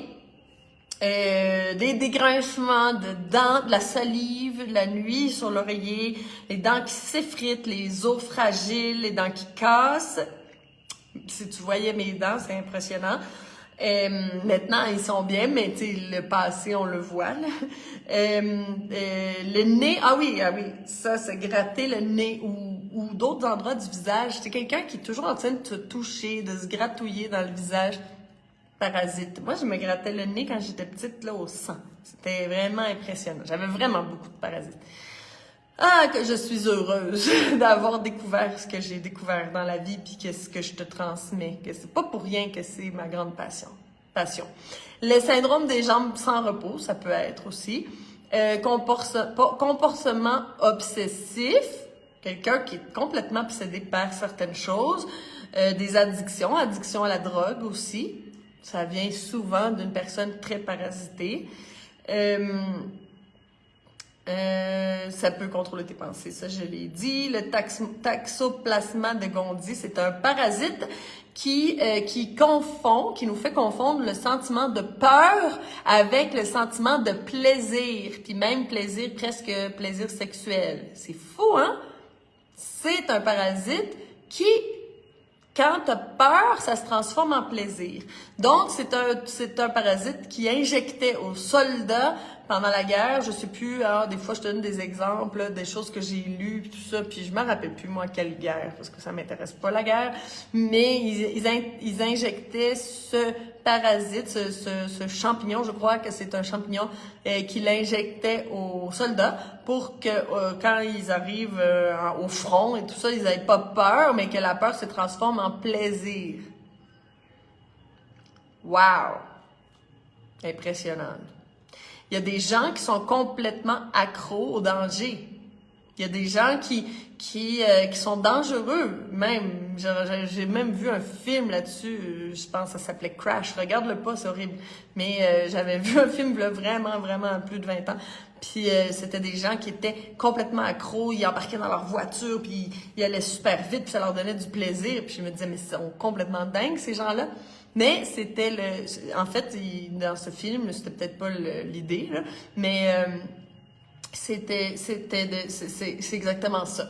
Des dégrincements de dents, de la salive, la nuit sur l'oreiller, les dents qui s'effritent, les os fragiles, les dents qui cassent. Si tu voyais mes dents, c'est impressionnant. Maintenant, ils sont bien, mais le passé, on le voit. Là. Le nez, ah oui, ça, c'est gratter le nez ou d'autres endroits du visage. C'est quelqu'un qui est toujours en train de te toucher, de se gratouiller dans le visage. parasites. Moi, je me grattais le nez quand j'étais petite, là, au sang. C'était vraiment impressionnant. J'avais vraiment beaucoup de parasites. Ah, que je suis heureuse d'avoir découvert ce que j'ai découvert dans la vie, puis que ce que je te transmets, que c'est pas pour rien que c'est ma grande passion. Le syndrome des jambes sans repos, ça peut être aussi. Comportement obsessif, quelqu'un qui est complètement obsédé par certaines choses. Des addictions, addiction à la drogue aussi. Ça vient souvent d'une personne très parasitée. Ça peut contrôler tes pensées, ça je l'ai dit. Le Toxoplasma de Gondy, c'est un parasite qui nous fait confondre le sentiment de peur avec le sentiment de plaisir, puis même plaisir, presque plaisir sexuel. C'est fou, hein? C'est un parasite qui, quand tu as peur, ça se transforme en plaisir. Donc, c'est un parasite qui injectait aux soldats pendant la guerre. Je sais plus, alors des fois je te donne des exemples, là, des choses que j'ai lues, puis tout ça, puis je me rappelle plus moi quelle guerre, parce que ça m'intéresse pas la guerre, mais ils injectaient ce parasite, ce champignon, je crois que c'est un champignon, qu'ils injectaient aux soldats pour que quand ils arrivent au front et tout ça, ils n'aient pas peur, mais que la peur se transforme en plaisir. Wow! Impressionnant. Il y a des gens qui sont complètement accros au danger. Il y a des gens qui sont dangereux, même. J'ai même vu un film là-dessus, je pense que ça s'appelait Crash. Regarde-le pas, c'est horrible. Mais j'avais vu un film là, vraiment plus de 20 ans. Puis c'était des gens qui étaient complètement accros, ils embarquaient dans leur voiture, puis ils allaient super vite, puis ça leur donnait du plaisir. Puis je me disais, mais ils sont complètement dingues, ces gens-là. Mais c'était en fait, dans ce film, c'était peut-être pas l'idée, là, mais c'est exactement ça.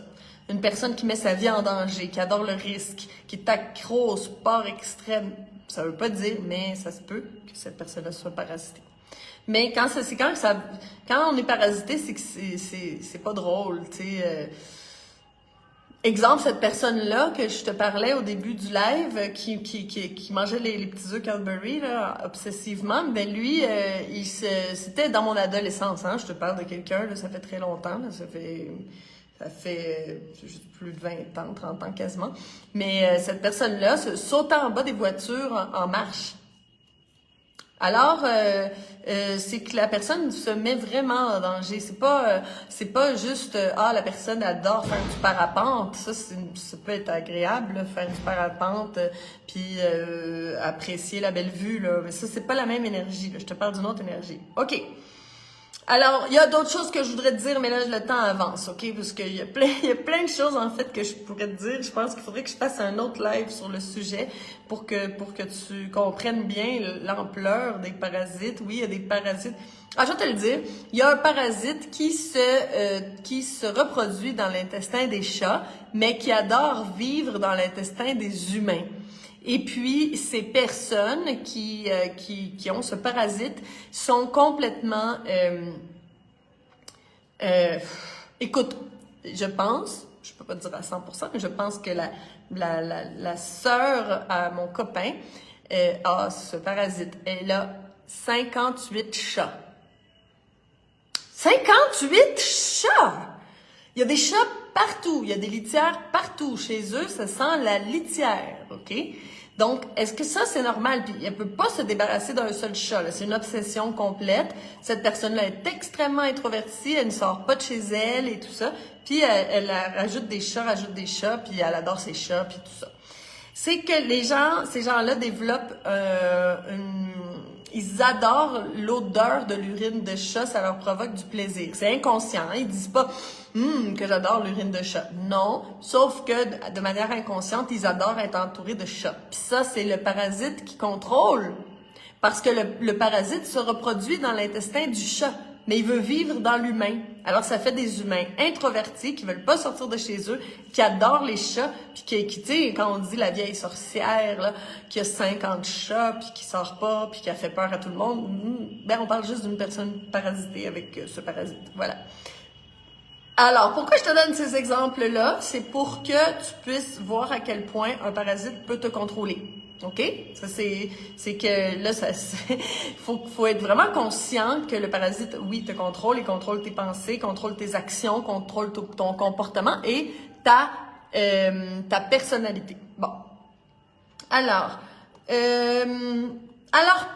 Une personne qui met sa vie en danger, qui adore le risque, qui est accro au sport extrême. Ça veut pas dire, mais ça se peut que cette personne-là soit parasitée. Mais quand on est parasité, c'est que c'est pas drôle, tu sais. Exemple, cette personne-là que je te parlais au début du live, qui mangeait les petits œufs Cadbury là, obsessivement, ben lui, c'était dans mon adolescence, hein, je te parle de quelqu'un, là, ça fait très longtemps, là, ça fait plus de 20 ans, 30 ans quasiment. Mais cette personne-là sautait en bas des voitures en marche. Alors, c'est que la personne se met vraiment en danger. C'est pas juste la personne adore faire du parapente. Ça peut être agréable, là, faire du parapente, puis apprécier la belle vue là. Mais ça, c'est pas la même énergie. Là. Je te parle d'une autre énergie. Ok. Alors, il y a d'autres choses que je voudrais te dire, mais là, le temps avance, ok? Parce qu'il y a plein de choses, en fait, que je pourrais te dire. Je pense qu'il faudrait que je fasse un autre live sur le sujet pour que tu comprennes bien l'ampleur des parasites. Oui, il y a des parasites. Ah, je vais te le dire. Il y a un parasite qui se reproduit dans l'intestin des chats, mais qui adore vivre dans l'intestin des humains. Et puis, ces personnes qui ont ce parasite sont complètement... écoute, je pense, je peux pas te dire à 100%, mais je pense que la sœur à mon copain a ce parasite. Elle a 58 chats. 58 chats! Il y a des chats partout, il y a des litières partout. Chez eux, ça sent la litière, OK? Donc, est-ce que ça, c'est normal? Puis, elle peut pas se débarrasser d'un seul chat. C'est une obsession complète. Cette personne-là est extrêmement introvertie. Elle ne sort pas de chez elle et tout ça. Puis, elle rajoute des chats, puis elle adore ses chats, puis tout ça. C'est que ces gens-là développent ils adorent l'odeur de l'urine de chat, ça leur provoque du plaisir. C'est inconscient, hein? Ils disent pas que j'adore l'urine de chat. Non, sauf que de manière inconsciente, ils adorent être entourés de chats. Puis ça, c'est le parasite qui contrôle. Parce que le parasite se reproduit dans l'intestin du chat, mais il veut vivre dans l'humain. Alors, ça fait des humains introvertis qui veulent pas sortir de chez eux, qui adorent les chats, puis qui tu sais, quand on dit la vieille sorcière, là, qui a 50 chats, puis qui sort pas, puis qui a fait peur à tout le monde, on parle juste d'une personne parasitée avec ce parasite. Voilà. Alors, pourquoi je te donne ces exemples-là? C'est pour que tu puisses voir à quel point un parasite peut te contrôler. OK? Ça, c'est que là, faut être vraiment conscient que le parasite, oui, te contrôle, il contrôle tes pensées, contrôle tes actions, contrôle ton comportement et ta personnalité. Bon. Alors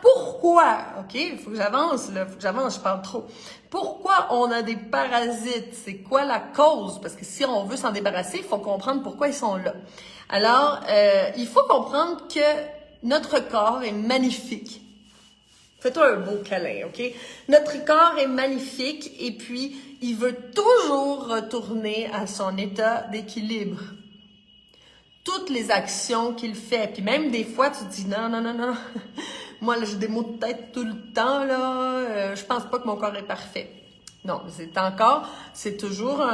pourquoi, OK, il faut que j'avance, là, je parle trop. Pourquoi on a des parasites? C'est quoi la cause? Parce que si on veut s'en débarrasser, il faut comprendre pourquoi ils sont là. Alors, il faut comprendre que notre corps est magnifique. Fais-toi un beau câlin, OK? Notre corps est magnifique et puis il veut toujours retourner à son état d'équilibre. Toutes les actions qu'il fait. Puis même des fois, tu te dis non. Moi, là, j'ai des maux de tête tout le temps, là. Je pense pas que mon corps est parfait. Non, c'est toujours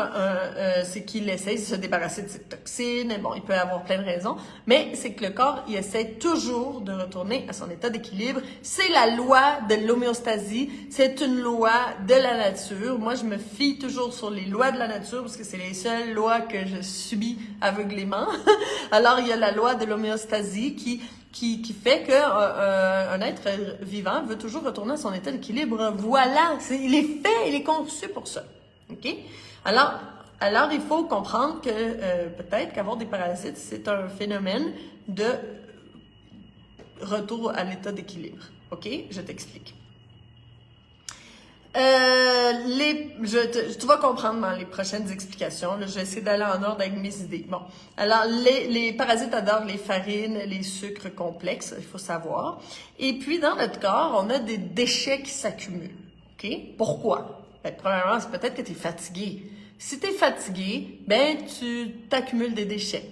c'est qu'il essaie de se débarrasser de cette toxine. Bon, il peut avoir plein de raisons, mais c'est que le corps, il essaie toujours de retourner à son état d'équilibre. C'est la loi de l'homéostasie. C'est une loi de la nature. Moi, je me fie toujours sur les lois de la nature parce que c'est les seules lois que je subis aveuglément. Alors, il y a la loi de l'homéostasie qui fait que un être vivant veut toujours retourner à son état d'équilibre. Voilà, il est fait, il est conçu pour ça. OK? Alors il faut comprendre que peut-être qu'avoir des parasites, c'est un phénomène de retour à l'état d'équilibre. OK? Je t'explique. Tu vas comprendre dans les prochaines explications. Là, je vais essayer d'aller en ordre avec mes idées. Bon. Alors, les parasites adorent les farines, les sucres complexes, il faut savoir. Et puis, dans notre corps, on a des déchets qui s'accumulent. OK? Pourquoi? Ben, premièrement, c'est peut-être que tu es fatigué. Si tu es fatigué, ben, tu t'accumules des déchets.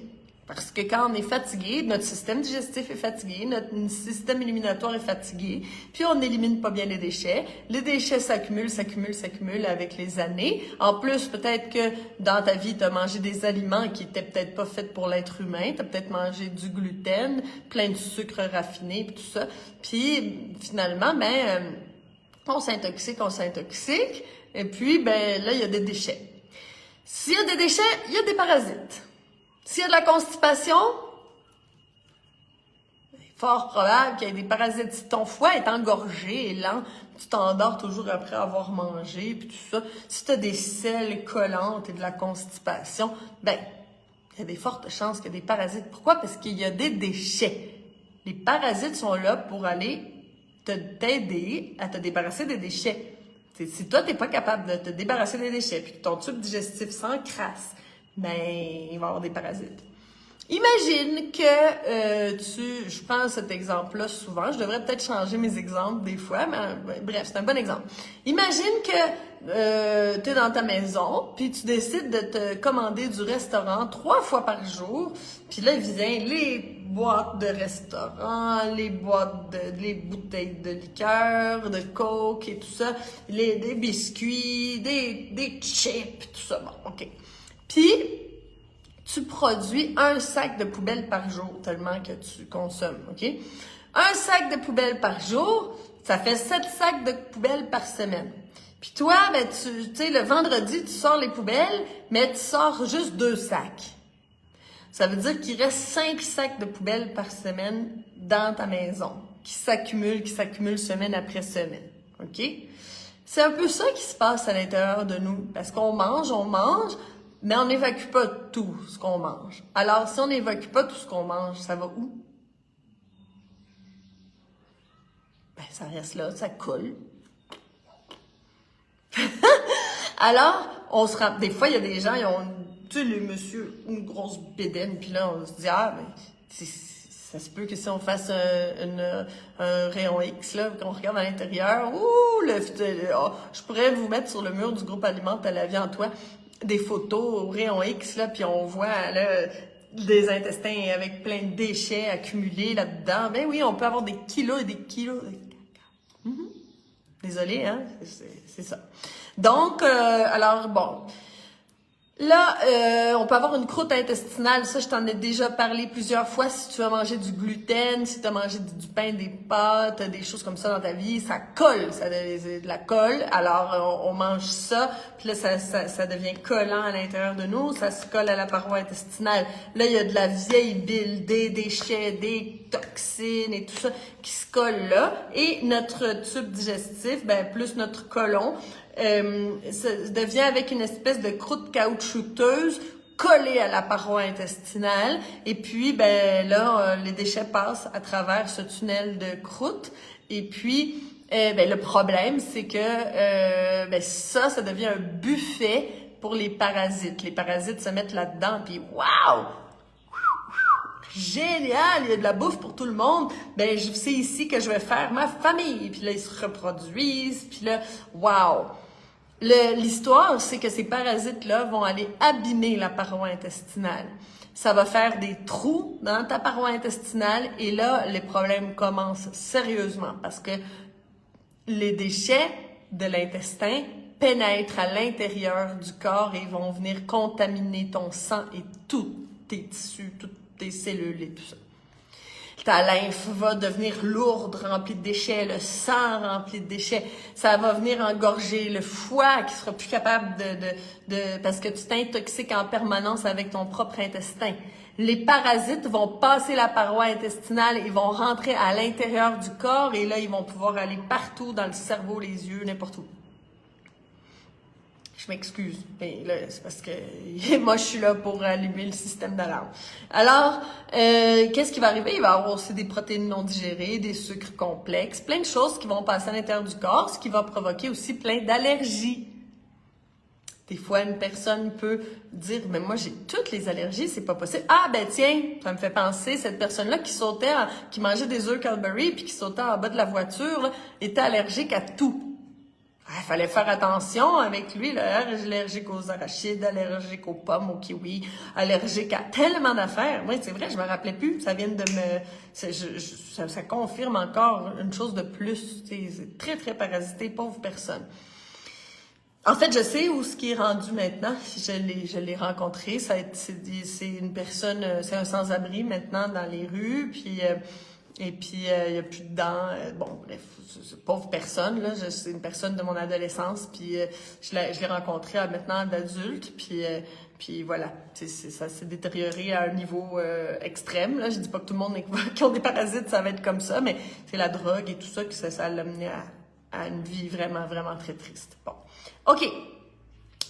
Parce que quand on est fatigué, notre système digestif est fatigué, notre système éliminatoire est fatigué, puis on n'élimine pas bien les déchets. Les déchets s'accumulent avec les années. En plus, peut-être que dans ta vie, tu as mangé des aliments qui étaient peut-être pas faits pour l'être humain. Tu as peut-être mangé du gluten, plein de sucre raffiné, puis tout ça. Puis finalement, on s'intoxique, et puis ben là, il y a des déchets. S'il y a des déchets, il y a des parasites. S'il y a de la constipation, c'est fort probable qu'il y ait des parasites. Si ton foie est engorgé et lent, tu t'endors toujours après avoir mangé, puis tout ça. Si tu as des selles collantes et de la constipation, ben, il y a des fortes chances qu'il y ait des parasites. Pourquoi? Parce qu'il y a des déchets. Les parasites sont là pour aller t'aider à te débarrasser des déchets. Si toi, tu n'es pas capable de te débarrasser des déchets, puis que ton tube digestif s'encrasse, ben, il va y avoir des parasites. Imagine que je prends cet exemple-là souvent. Je devrais peut-être changer mes exemples des fois, mais bref, c'est un bon exemple. Imagine que tu es dans ta maison, puis tu décides de te commander du restaurant 3 fois par jour. Puis là, vient les boîtes de restaurant, les bouteilles de liqueur, de coke et tout ça, des biscuits, des chips, tout ça. Bon, OK. Puis, tu produis 1 sac de poubelle par jour, tellement que tu consommes, OK? 1 sac de poubelle par jour, ça fait 7 sacs de poubelle par semaine. Puis toi, ben, tu sais, le vendredi, tu sors les poubelles, mais tu sors juste 2 sacs. Ça veut dire qu'il reste 5 sacs de poubelle par semaine dans ta maison, qui s'accumulent semaine après semaine, OK? C'est un peu ça qui se passe à l'intérieur de nous, parce qu'on mange, mais on n'évacue pas tout ce qu'on mange. Alors, si on n'évacue pas tout ce qu'on mange, ça va où? Ben, ça reste là, ça coule. Alors, des fois, il y a des gens, ils ont, tu sais, les messieurs, une grosse bédaine, puis là, on se dit, ça se peut que si on fasse un rayon X, là, qu'on regarde à l'intérieur, je pourrais vous mettre sur le mur du groupe Alimente à la vie en toi des photos au rayon X, là, puis on voit là, des intestins avec plein de déchets accumulés là-dedans. Ben oui, on peut avoir des kilos et des kilos de caca. Désolée, hein, c'est ça. Donc, alors, bon. Là, on peut avoir une croûte intestinale. Ça, je t'en ai déjà parlé plusieurs fois. Si tu as mangé du gluten, si tu as mangé du pain, des pâtes, des choses comme ça dans ta vie, ça colle, ça de la colle. Alors, on mange ça, puis là, ça devient collant à l'intérieur de nous. Ça se colle à la paroi intestinale. Là, il y a de la vieille bile, des déchets, des toxines et tout ça qui se collent là. Et notre tube digestif, plus notre côlon, devient avec une espèce de croûte caoutchouteuse collée à la paroi intestinale. Et puis, les déchets passent à travers ce tunnel de croûte. Et puis, le problème, c'est que ça devient un buffet pour les parasites. Les parasites se mettent là-dedans, puis waouh! Génial! Il y a de la bouffe pour tout le monde. C'est ici que je vais faire ma famille. Puis là, ils se reproduisent. Puis là, waouh! L'histoire, c'est que ces parasites-là vont aller abîmer la paroi intestinale. Ça va faire des trous dans ta paroi intestinale et là, les problèmes commencent sérieusement parce que les déchets de l'intestin pénètrent à l'intérieur du corps et vont venir contaminer ton sang et tous tes tissus, toutes tes cellules et tout ça. Ta lymphe va devenir lourde, remplie de déchets, le sang rempli de déchets. Ça va venir engorger le foie qui sera plus capable parce que tu t'intoxiques en permanence avec ton propre intestin. Les parasites vont passer la paroi intestinale, ils vont rentrer à l'intérieur du corps et là, ils vont pouvoir aller partout dans le cerveau, les yeux, n'importe où. Je m'excuse, mais là, c'est parce que moi, je suis là pour allumer le système d'alarme. Alors, qu'est-ce qui va arriver? Il va y avoir aussi des protéines non digérées, des sucres complexes, plein de choses qui vont passer à l'intérieur du corps, ce qui va provoquer aussi plein d'allergies. Des fois, une personne peut dire, mais moi, j'ai toutes les allergies, c'est pas possible. Ah, tiens, ça me fait penser, cette personne-là qui mangeait des œufs Cadbury puis qui sautait en bas de la voiture, là, était allergique à tout. Il fallait faire attention avec lui, là, allergique aux arachides, allergique aux pommes, aux kiwis, allergique à tellement d'affaires. Oui, c'est vrai, je me rappelais plus. Ça vient de ça confirme encore une chose de plus. C'est très, très parasité, pauvre personne. En fait, je sais où ce qui est rendu maintenant. Je l'ai rencontré. C'est une personne, c'est un sans-abri maintenant dans les rues. Puis il y a plus de dents. Bon, bref, pauvre personne là. C'est une personne de mon adolescence. Puis je l'ai rencontré maintenant d'adulte. Puis voilà, ça s'est détérioré à un niveau extrême. Là, je dis pas que tout le monde qui ont des parasites, ça va être comme ça, mais c'est la drogue et tout ça que ça l'a mené à une vie vraiment, vraiment très triste. Bon. OK.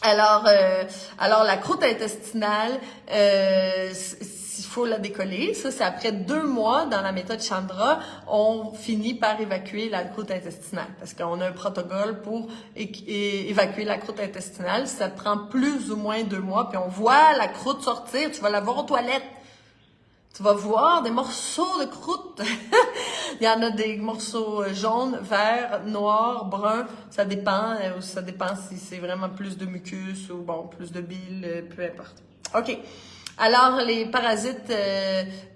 Alors la croûte intestinale, il faut la décoller. Ça, c'est après 2 mois dans la méthode Chandra, on finit par évacuer la croûte intestinale. Parce qu'on a un protocole pour évacuer la croûte intestinale. Ça prend plus ou moins 2 mois, puis on voit la croûte sortir. Tu vas la voir aux toilettes. Tu vas voir des morceaux de croûte. Il y en a des morceaux jaunes, verts, noirs, bruns. Ça dépend si c'est vraiment plus de mucus ou plus de bile, peu importe. OK. Alors, les parasites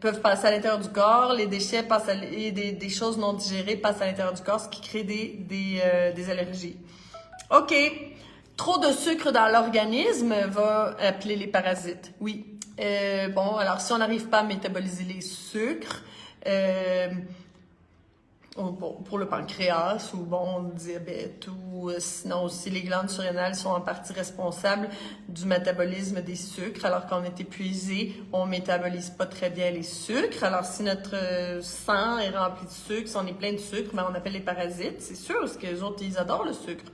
peuvent passer à l'intérieur du corps. Les déchets passent des choses non digérées passent à l'intérieur du corps, ce qui crée des allergies. OK. Trop de sucre dans l'organisme va appeler les parasites. Oui. Alors si on n'arrive pas à métaboliser les sucres, pour le pancréas ou le diabète ou sinon aussi les glandes surrénales sont en partie responsables du métabolisme des sucres. Alors qu'on est épuisé, on métabolise pas très bien les sucres. Alors si notre sang est rempli de sucre, si on est plein de sucre, on appelle les parasites. C'est sûr, parce que les autres, ils adorent le sucre.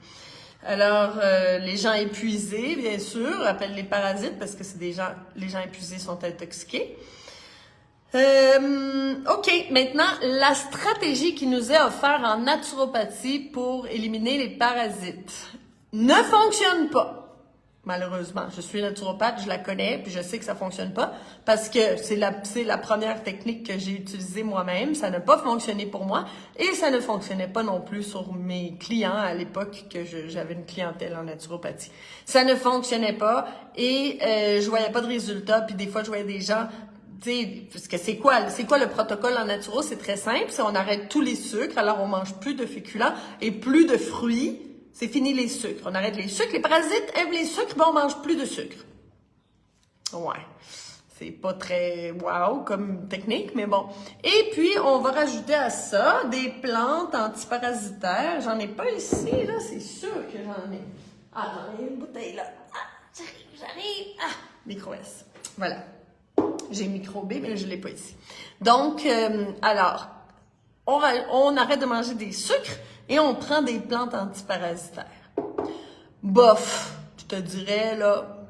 Alors, les gens épuisés, bien sûr, appellent les parasites parce que les gens épuisés sont intoxiqués. OK, maintenant, la stratégie qui nous est offerte en naturopathie pour éliminer les parasites ne fonctionne pas. Malheureusement, je suis naturopathe, je la connais, puis je sais que ça fonctionne pas parce que c'est la première technique que j'ai utilisée moi-même. Ça n'a pas fonctionné pour moi et ça ne fonctionnait pas non plus sur mes clients à l'époque que j'avais une clientèle en naturopathie. Ça ne fonctionnait pas et je voyais pas de résultats. Puis des fois, je voyais des gens, parce que c'est quoi le protocole en naturo? C'est très simple, c'est on arrête tous les sucres, alors on mange plus de féculents et plus de fruits. C'est fini les sucres. On arrête les sucres. Les parasites aiment les sucres, on mange plus de sucre. Ouais. C'est pas très wow comme technique, mais bon. Et puis, on va rajouter à ça des plantes antiparasitaires. J'en ai pas ici, là. C'est sûr que j'en ai. Ah, j'en ai une bouteille, là. Ah, j'arrive. Ah, micro-S. Voilà. j'ai microbé, mais là, je l'ai pas ici. Donc, alors, on arrête de manger des sucres et on prend des plantes antiparasitaires. Bof, je te dirais, là,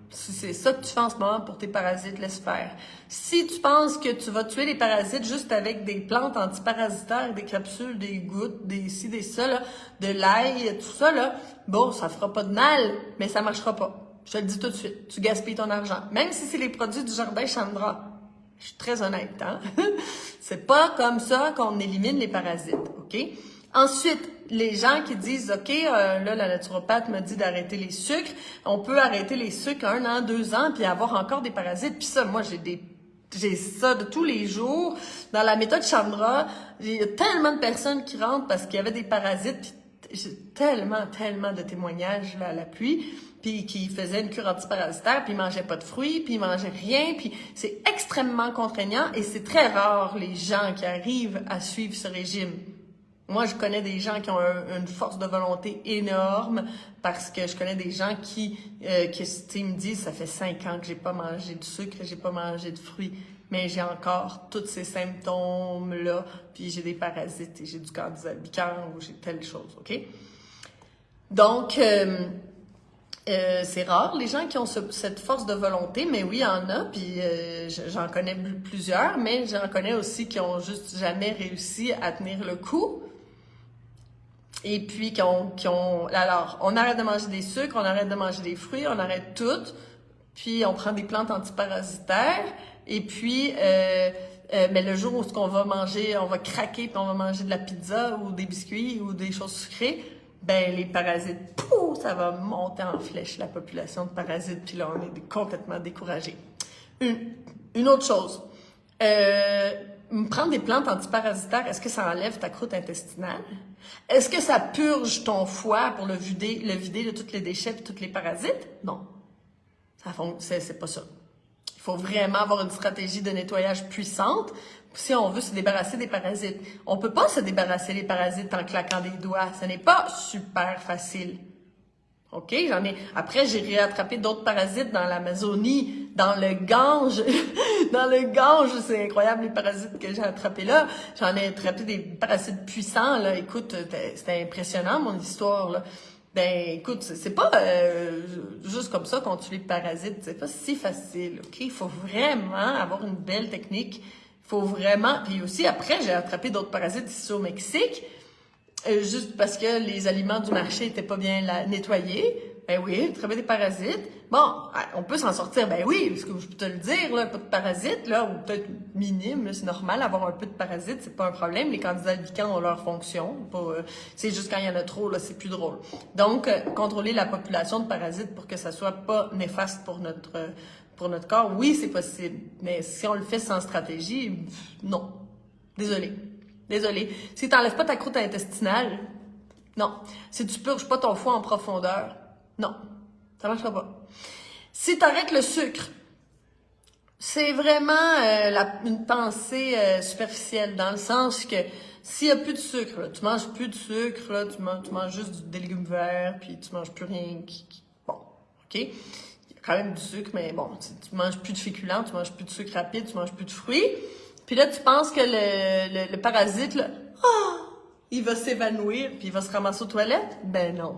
si c'est ça que tu fais en ce moment pour tes parasites, laisse faire. Si tu penses que tu vas tuer les parasites juste avec des plantes antiparasitaires, des capsules, des gouttes, des ci, des ça, là, de l'ail, tout ça, là, bon, ça fera pas de mal, mais ça marchera pas. Je te le dis tout de suite. Tu gaspilles ton argent. Même si c'est les produits du jardin Chandra. Je suis très honnête, hein? C'est pas comme ça qu'on élimine les parasites, OK? Ensuite, les gens qui disent, OK, là, la naturopathe m'a dit d'arrêter les sucres. On peut arrêter les sucres 1 an, 2 ans, puis avoir encore des parasites. Puis ça, moi, j'ai ça de tous les jours. Dans la méthode Chandra, il y a tellement de personnes qui rentrent parce qu'il y avait des parasites. Puis j'ai tellement de témoignages là, à l'appui. Puis qui faisaient une cure antiparasitaire, puis ils mangeaient pas de fruits, puis ils mangeaient rien, puis c'est extrêmement contraignant et c'est très rare les gens qui arrivent à suivre ce régime. Moi, je connais des gens qui ont une force de volonté énorme parce que je connais des gens qui me disent, ça fait 5 ans que j'ai pas mangé de sucre, j'ai pas mangé de fruits, mais j'ai encore tous ces symptômes-là, puis j'ai des parasites et j'ai du candidat albicans ou j'ai telle chose, OK? Donc, c'est rare, les gens qui ont cette force de volonté, mais oui, il y en a, puis j'en connais plusieurs, mais j'en connais aussi qui ont juste jamais réussi à tenir le coup. Et puis, alors, on arrête de manger des sucres, on arrête de manger des fruits, on arrête tout, puis on prend des plantes antiparasitaires, et puis, mais le jour où on va manger, on va craquer, puis on va manger de la pizza ou des biscuits ou des choses sucrées, ben les parasites, pouf, ça va monter en flèche, la population de parasites, puis là, on est complètement découragé. Une autre chose, prendre des plantes antiparasitaires, est-ce que ça enlève ta croûte intestinale? Est-ce que ça purge ton foie pour le vider de tous les déchets et tous les parasites? Non. C'est pas ça. Il faut vraiment avoir une stratégie de nettoyage puissante si on veut se débarrasser des parasites. On peut pas se débarrasser des parasites en claquant des doigts. Ce n'est pas super facile. OK? Après, j'ai réattrapé d'autres parasites dans l'Amazonie, dans le Gange. Dans le Gange, c'est incroyable les parasites que j'ai attrapés là. J'en ai attrapé des parasites puissants, là. Écoute, c'était impressionnant, mon histoire, là. Ben, écoute, c'est pas juste comme ça qu'on tue les parasites. C'est pas si facile, OK? Il faut vraiment avoir une belle technique. Il faut vraiment... Puis aussi, après, j'ai attrapé d'autres parasites ici au Mexique. Juste parce que les aliments du marché étaient pas bien nettoyés. Ben oui, attraper des parasites. Bon, on peut s'en sortir, ben oui, parce que je peux te le dire, là, pas de parasites, là, ou peut-être minime, c'est normal, avoir un peu de parasites, c'est pas un problème. Les candidats albicans ont leur fonction. C'est juste quand il y en a trop, là, c'est plus drôle. Donc, contrôler la population de parasites pour que ça soit pas néfaste pour notre corps, oui, c'est possible. Mais si on le fait sans stratégie, non. Désolé. Si t'enlèves pas ta croûte intestinale, non. Si tu purges pas ton foie en profondeur, non. Ça marchera pas. Si t'arrêtes le sucre, c'est vraiment une pensée superficielle, dans le sens que s'il y a plus de sucre, là, tu manges plus de sucre, là, tu manges juste des légumes verts, puis tu manges plus rien bon, OK? Il y a quand même du sucre, mais bon, tu manges plus de féculents, tu manges plus de sucre rapide, tu manges plus de fruits. Puis là, tu penses que le parasite, là, il va s'évanouir puis il va se ramasser aux toilettes? Ben non.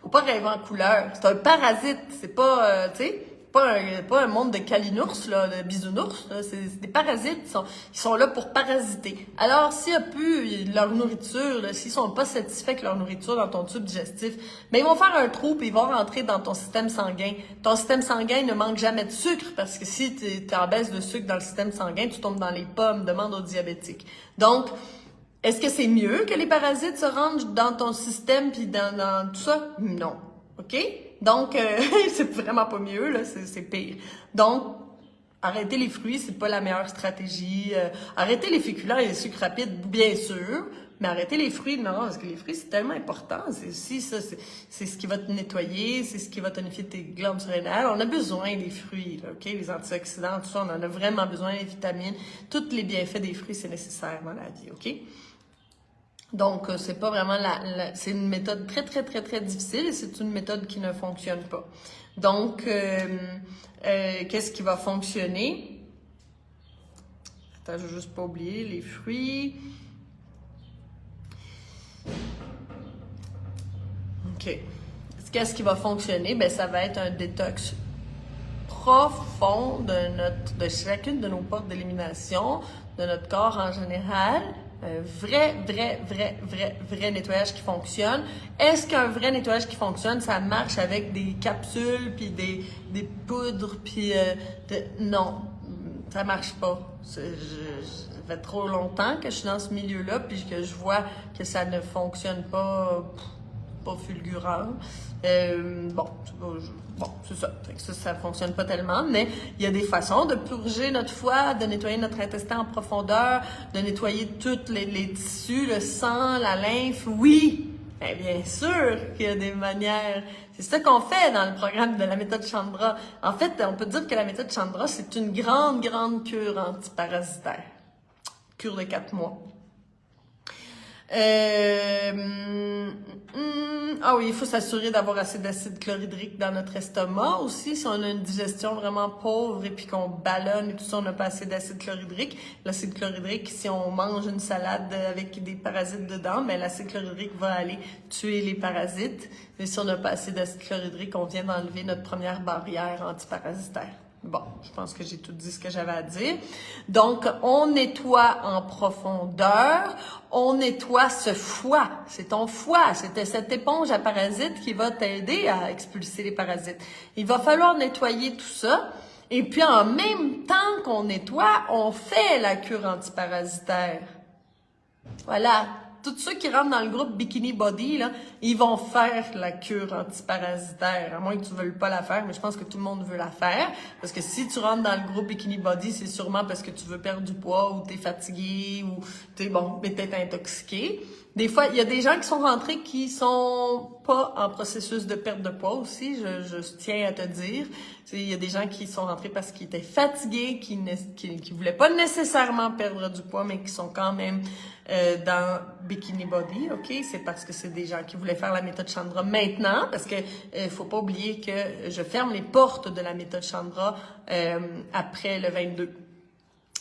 Faut pas rêver en couleur. C'est un parasite. C'est pas, tu sais, pas un monde de calinours, là, de bisounours. Là. C'est des parasites. Ils sont là pour parasiter. Alors, s'il y a plus leur nourriture, là, s'ils sont pas satisfaits avec leur nourriture dans ton tube digestif, ben ils vont faire un trou puis ils vont rentrer dans ton système sanguin. Ton système sanguin ne manque jamais de sucre parce que si t'es en baisse de sucre dans le système sanguin, tu tombes dans les pommes. Demande aux diabétiques. Donc, est-ce que c'est mieux que les parasites se rendent dans ton système puis dans tout ça? Non. OK? Donc, c'est vraiment pas mieux, là, c'est pire. Donc, arrêter les fruits, c'est pas la meilleure stratégie. Arrêter les féculents et les sucres rapides, bien sûr, mais arrêter les fruits, non, parce que les fruits, c'est tellement important. C'est aussi ça, c'est ce qui va te nettoyer, c'est ce qui va tonifier tes glandes surrénales. On a besoin des fruits, là, OK? Les antioxydants, tout ça, on en a vraiment besoin, les vitamines. Tous les bienfaits des fruits, c'est nécessaire dans la vie, OK? Donc, c'est pas vraiment c'est une méthode très, très, très, très difficile et c'est une méthode qui ne fonctionne pas. Donc, qu'est-ce qui va fonctionner? Attends, je veux juste pas oublier les fruits. OK. Qu'est-ce qui va fonctionner? Ben, ça va être un détox profond de chacune de nos portes d'élimination, de notre corps en général. Un vrai nettoyage qui fonctionne. Est-ce qu'un vrai nettoyage qui fonctionne, ça marche avec des capsules, puis des poudres, puis non, ça marche pas. Ça fait trop longtemps que je suis dans ce milieu-là, puis que je vois que ça ne fonctionne pas fulgurant. Bon, c'est ça. Ça fonctionne pas tellement, mais il y a des façons de purger notre foie, de nettoyer notre intestin en profondeur, de nettoyer tous les tissus, le sang, la lymphe. Oui! Bien sûr qu'il y a des manières. C'est ça qu'on fait dans le programme de la méthode Chandra. En fait, on peut dire que la méthode Chandra, c'est une grande cure antiparasitaire. Cure de 4 mois. Ah oui, il faut s'assurer d'avoir assez d'acide chlorhydrique dans notre estomac aussi. Si on a une digestion vraiment pauvre et puis qu'on ballonne et tout ça, on n'a pas assez d'acide chlorhydrique. L'acide chlorhydrique, si on mange une salade avec des parasites dedans, ben l'acide chlorhydrique va aller tuer les parasites. Mais si on n'a pas assez d'acide chlorhydrique, on vient d'enlever notre première barrière antiparasitaire. Bon, je pense que j'ai tout dit ce que j'avais à dire. Donc, on nettoie en profondeur, on nettoie ce foie. C'est ton foie, c'est cette éponge à parasites qui va t'aider à expulser les parasites. Il va falloir nettoyer tout ça. Et puis, en même temps qu'on nettoie, on fait la cure antiparasitaire. Voilà. Tous ceux qui rentrent dans le groupe Bikini Body, là, ils vont faire la cure antiparasitaire, à moins que tu ne veuilles pas la faire, mais je pense que tout le monde veut la faire. Parce que si tu rentres dans le groupe Bikini Body, c'est sûrement parce que tu veux perdre du poids ou tu es fatigué ou tu es peut-être intoxiqué. Des fois, il y a des gens qui sont rentrés qui sont pas en processus de perte de poids aussi, je tiens à te dire. Il y a des gens qui sont rentrés parce qu'ils étaient fatigués, qui voulaient pas nécessairement perdre du poids, mais qui sont quand même dans Bikini Body, OK? C'est parce que c'est des gens qui voulaient faire la méthode Chandra maintenant, parce que faut pas oublier que je ferme les portes de la méthode Chandra après le 22.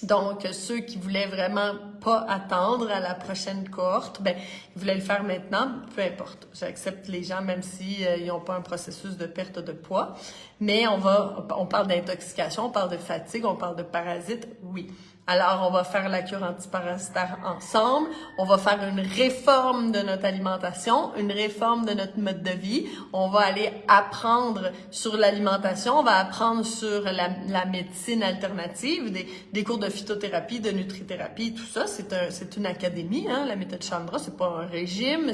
Donc, ceux qui voulaient vraiment pas attendre à la prochaine cohorte, ben, ils voulaient le faire maintenant, peu importe. J'accepte les gens, même si ils n'ont pas un processus de perte de poids. Mais on parle d'intoxication, on parle de fatigue, on parle de parasites, oui. Alors, on va faire la cure antiparasitaire ensemble. On va faire une réforme de notre alimentation, une réforme de notre mode de vie. On va aller apprendre sur l'alimentation. On va apprendre sur la médecine alternative, des cours de phytothérapie, de nutrithérapie, tout ça. C'est une académie, hein, la méthode Chandra. C'est pas un régime,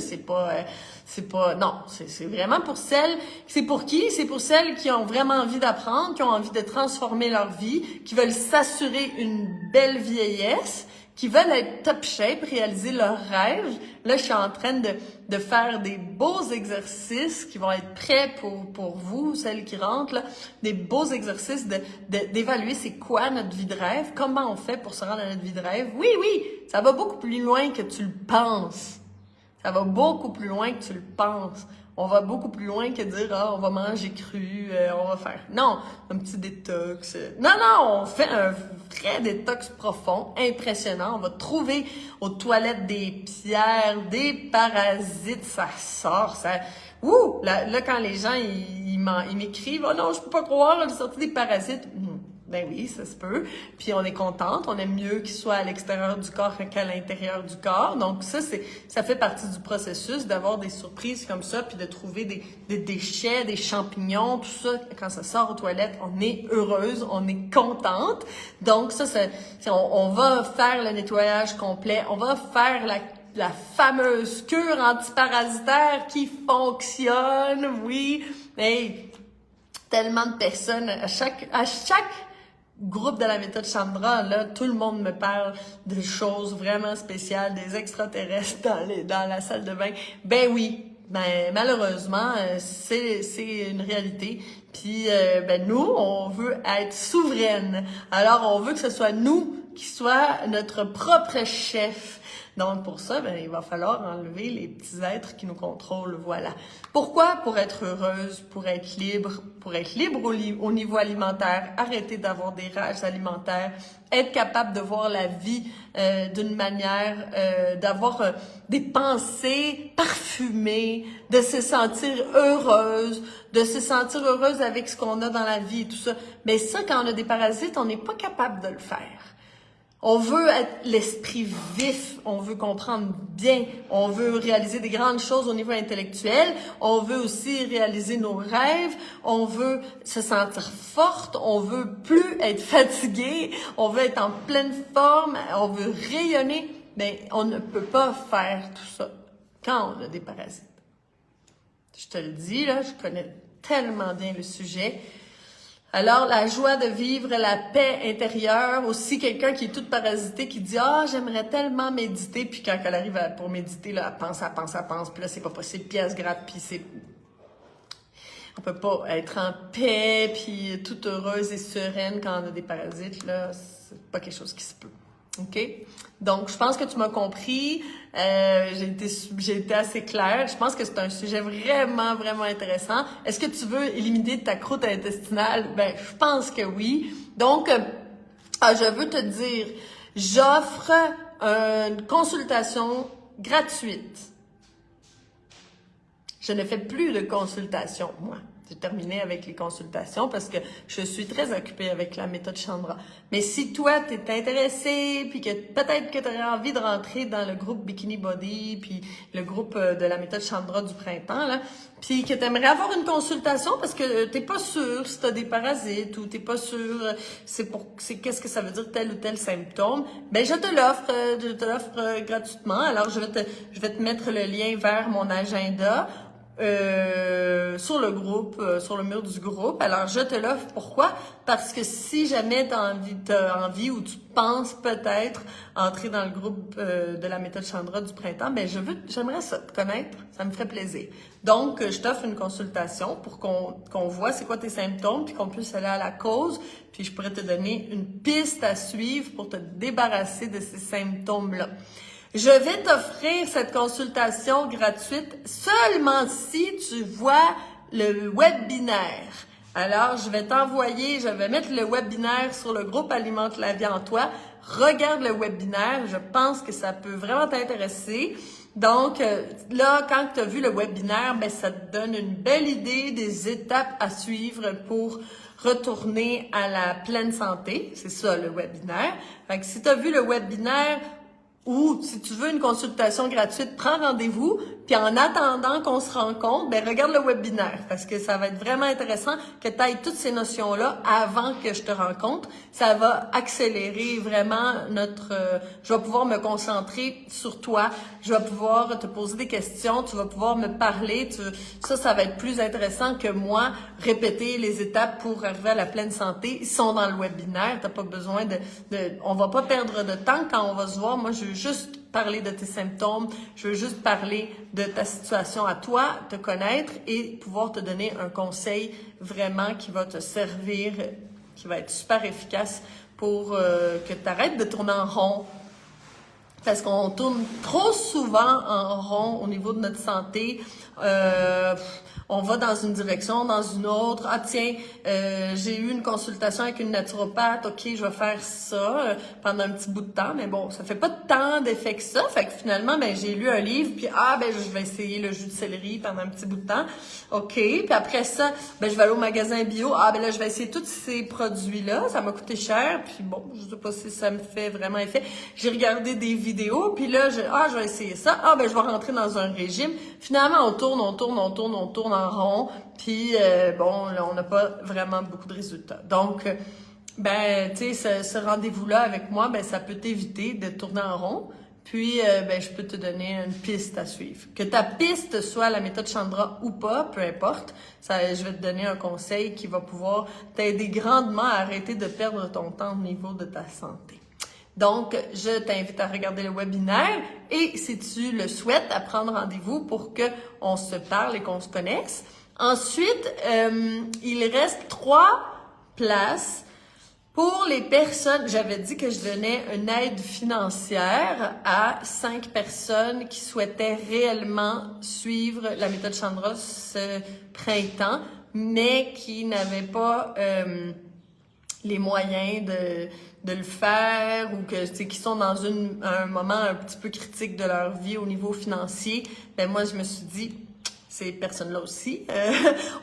non, c'est vraiment pour celles, c'est pour qui? C'est pour celles qui ont vraiment envie d'apprendre, qui ont envie de transformer leur vie, qui veulent s'assurer une belle vieillesse, qui veulent être top shape, réaliser leurs rêves. Là, je suis en train de faire des beaux exercices qui vont être prêts pour vous, celles qui rentrent, là, des beaux exercices d'évaluer c'est quoi notre vie de rêve, comment on fait pour se rendre à notre vie de rêve. Oui, ça va beaucoup plus loin que tu le penses. Ça va beaucoup plus loin que tu le penses. On va beaucoup plus loin que dire on va manger cru, on va faire. Non, un petit détox. Non, on fait un vrai détox profond, impressionnant. On va trouver aux toilettes des pierres, des parasites, ça sort, ça. Ouh! Là quand les gens ils m'écrivent oh non, je peux pas croire, elle a sorti des parasites. Ben oui, ça se peut. Puis on est contente, on aime mieux qu'il soit à l'extérieur du corps qu'à l'intérieur du corps. Donc ça fait partie du processus d'avoir des surprises comme ça, puis de trouver des déchets, des champignons, tout ça. Quand ça sort aux toilettes, on est heureuse, on est contente. Donc on va faire le nettoyage complet, on va faire la fameuse cure antiparasitaire qui fonctionne, oui. Hey, tellement de personnes à chaque groupe de la méthode Chandra, là, tout le monde me parle de choses vraiment spéciales, des extraterrestres dans la salle de bain. Ben oui, malheureusement, c'est une réalité. Puis, nous, on veut être souveraine. Alors, on veut que ce soit nous qui soit notre propre chef. Donc, pour ça, ben, il va falloir enlever les petits êtres qui nous contrôlent, voilà. Pourquoi? Pour être heureuse, pour être libre au niveau alimentaire, arrêter d'avoir des rages alimentaires, être capable de voir la vie d'une manière, d'avoir des pensées parfumées, de se sentir heureuse, avec ce qu'on a dans la vie et tout ça. Mais ça, quand on a des parasites, on n'est pas capable de le faire. On veut être l'esprit vif, on veut comprendre bien, on veut réaliser des grandes choses au niveau intellectuel, on veut aussi réaliser nos rêves, on veut se sentir forte, on veut plus être fatigué, on veut être en pleine forme, on veut rayonner, mais on ne peut pas faire tout ça quand on a des parasites. Je te le dis, là, je connais tellement bien le sujet. Alors, la joie de vivre, la paix intérieure, aussi quelqu'un qui est tout parasité, qui dit « Ah, j'aimerais tellement méditer », puis quand elle arrive pour méditer, là, elle pense, puis là, c'est pas possible, puis elle se gratte, puis c'est... On peut pas être en paix, puis toute heureuse et sereine quand on a des parasites, là, c'est pas quelque chose qui se peut. OK? Donc, je pense que tu m'as compris. J'ai été assez claire. Je pense que c'est un sujet vraiment, vraiment intéressant. Est-ce que tu veux éliminer ta croûte intestinale? Ben, je pense que oui. Donc, je veux te dire, j'offre une consultation gratuite. Je ne fais plus de consultation, moi. J'ai terminé avec les consultations parce que je suis très occupée avec la méthode Chandra. Mais si toi, tu es intéressé, puis que peut-être que tu aurais envie de rentrer dans le groupe Bikini Body, puis le groupe de la méthode Chandra du printemps, là, puis que tu aimerais avoir une consultation parce que t'es pas sûr si tu as des parasites ou t'es pas sûr qu'est-ce que ça veut dire tel ou tel symptôme, ben je te l'offre gratuitement. Alors je vais te mettre le lien vers mon agenda. Sur le groupe, sur le mur du groupe. Alors, je te l'offre. Pourquoi? Parce que si jamais t'as envie ou tu penses peut-être entrer dans le groupe de la méthode Chandra du printemps, ben j'aimerais ça te connaître. Ça me ferait plaisir. Donc, je t'offre une consultation pour qu'on voit c'est quoi tes symptômes, puis qu'on puisse aller à la cause, puis je pourrais te donner une piste à suivre pour te débarrasser de ces symptômes-là. Je vais t'offrir cette consultation gratuite seulement si tu vois le webinaire. Alors, je vais mettre le webinaire sur le groupe Alimente la vie en toi. Regarde le webinaire, je pense que ça peut vraiment t'intéresser. Donc, là, quand tu as vu le webinaire, ben ça te donne une belle idée des étapes à suivre pour retourner à la pleine santé. C'est ça, le webinaire. Fait que si tu as vu le webinaire, ou si tu veux une consultation gratuite, prends rendez-vous, puis en attendant qu'on se rencontre, ben regarde le webinaire, parce que ça va être vraiment intéressant que tu ailles toutes ces notions-là avant que je te rencontre. Ça va accélérer vraiment je vais pouvoir me concentrer sur toi, je vais pouvoir te poser des questions, tu vas pouvoir me parler, ça va être plus intéressant que moi, répéter les étapes pour arriver à la pleine santé. Ils sont dans le webinaire, t'as pas besoin on va pas perdre de temps quand on va se voir. Moi, je veux juste parler de tes symptômes, je veux juste parler de ta situation à toi, te connaître et pouvoir te donner un conseil vraiment qui va te servir, qui va être super efficace pour que tu arrêtes de tourner en rond. Parce qu'on tourne trop souvent en rond au niveau de notre santé. On va dans une direction, dans une autre. Ah tiens, j'ai eu une consultation avec une naturopathe. OK, je vais faire ça pendant un petit bout de temps. Mais bon, ça fait pas tant d'effet que ça. Fait que finalement, ben j'ai lu un livre. Puis je vais essayer le jus de céleri pendant un petit bout de temps. OK. Puis après ça, ben je vais aller au magasin bio. Là, je vais essayer tous ces produits-là. Ça m'a coûté cher. Puis bon, je sais pas si ça me fait vraiment effet. J'ai regardé des vidéos. Puis là, je vais essayer ça. Je vais rentrer dans un régime. Finalement, on tourne en rond, puis là, on n'a pas vraiment beaucoup de résultats. Donc, tu sais, ce rendez-vous-là avec moi, ça peut t'éviter de tourner en rond, puis je peux te donner une piste à suivre. Que ta piste soit la méthode Chandra ou pas, peu importe, je vais te donner un conseil qui va pouvoir t'aider grandement à arrêter de perdre ton temps au niveau de ta santé. Donc, je t'invite à regarder le webinaire et si tu le souhaites, à prendre rendez-vous pour qu'on se parle et qu'on se connaisse. Ensuite, il reste 3 places Pour les personnes, j'avais dit que je donnais une aide financière à 5 personnes qui souhaitaient réellement suivre la méthode Chandra ce printemps, mais qui n'avaient pas les moyens de le faire ou que qui sont dans un moment un petit peu critique de leur vie au niveau financier. Ben moi, je me suis dit, ces personnes-là aussi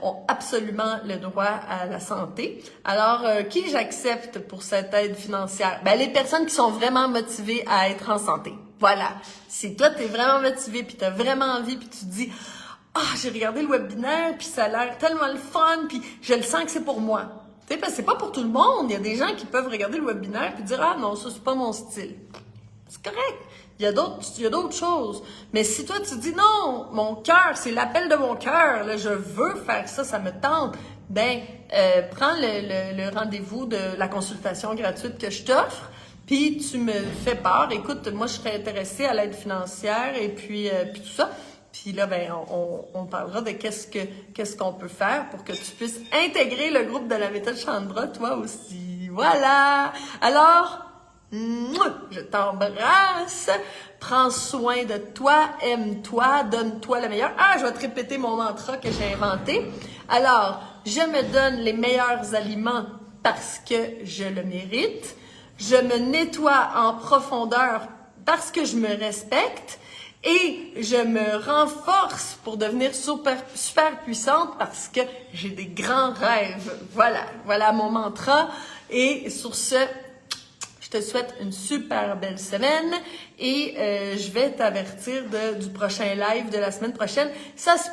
ont absolument le droit à la santé. Alors, qui j'accepte pour cette aide financière? Ben, les personnes qui sont vraiment motivées à être en santé. Voilà. Si toi, t'es vraiment motivé, puis t'as vraiment envie, puis tu te dis « Ah, j'ai regardé le webinaire, puis ça a l'air tellement le fun, puis je le sens que c'est pour moi. » Tu sais, parce que c'est pas pour tout le monde. Il y a des gens qui peuvent regarder le webinaire puis dire « Ah non, ça, c'est pas mon style. » C'est correct. Il y a d'autres choses. Mais si toi, tu dis « Non, mon cœur, c'est l'appel de mon cœur. Là, je veux faire ça, ça me tente. » Ben, prends le rendez-vous de la consultation gratuite que je t'offre. Puis tu me fais part. Écoute, moi, je serais intéressée à l'aide financière et puis tout ça. Puis là, ben, on parlera de qu'est-ce qu'on peut faire pour que tu puisses intégrer le groupe de la méthode Chandra, toi aussi. Voilà! Alors, je t'embrasse. Prends soin de toi, aime-toi, donne-toi le meilleur. Ah, je vais te répéter mon mantra que j'ai inventé. Alors, je me donne les meilleurs aliments parce que je le mérite. Je me nettoie en profondeur parce que je me respecte. Et je me renforce pour devenir super puissante parce que j'ai des grands rêves. Voilà mon mantra. Et sur ce, je te souhaite une super belle semaine et je vais t'avertir du prochain live de la semaine prochaine. Ça se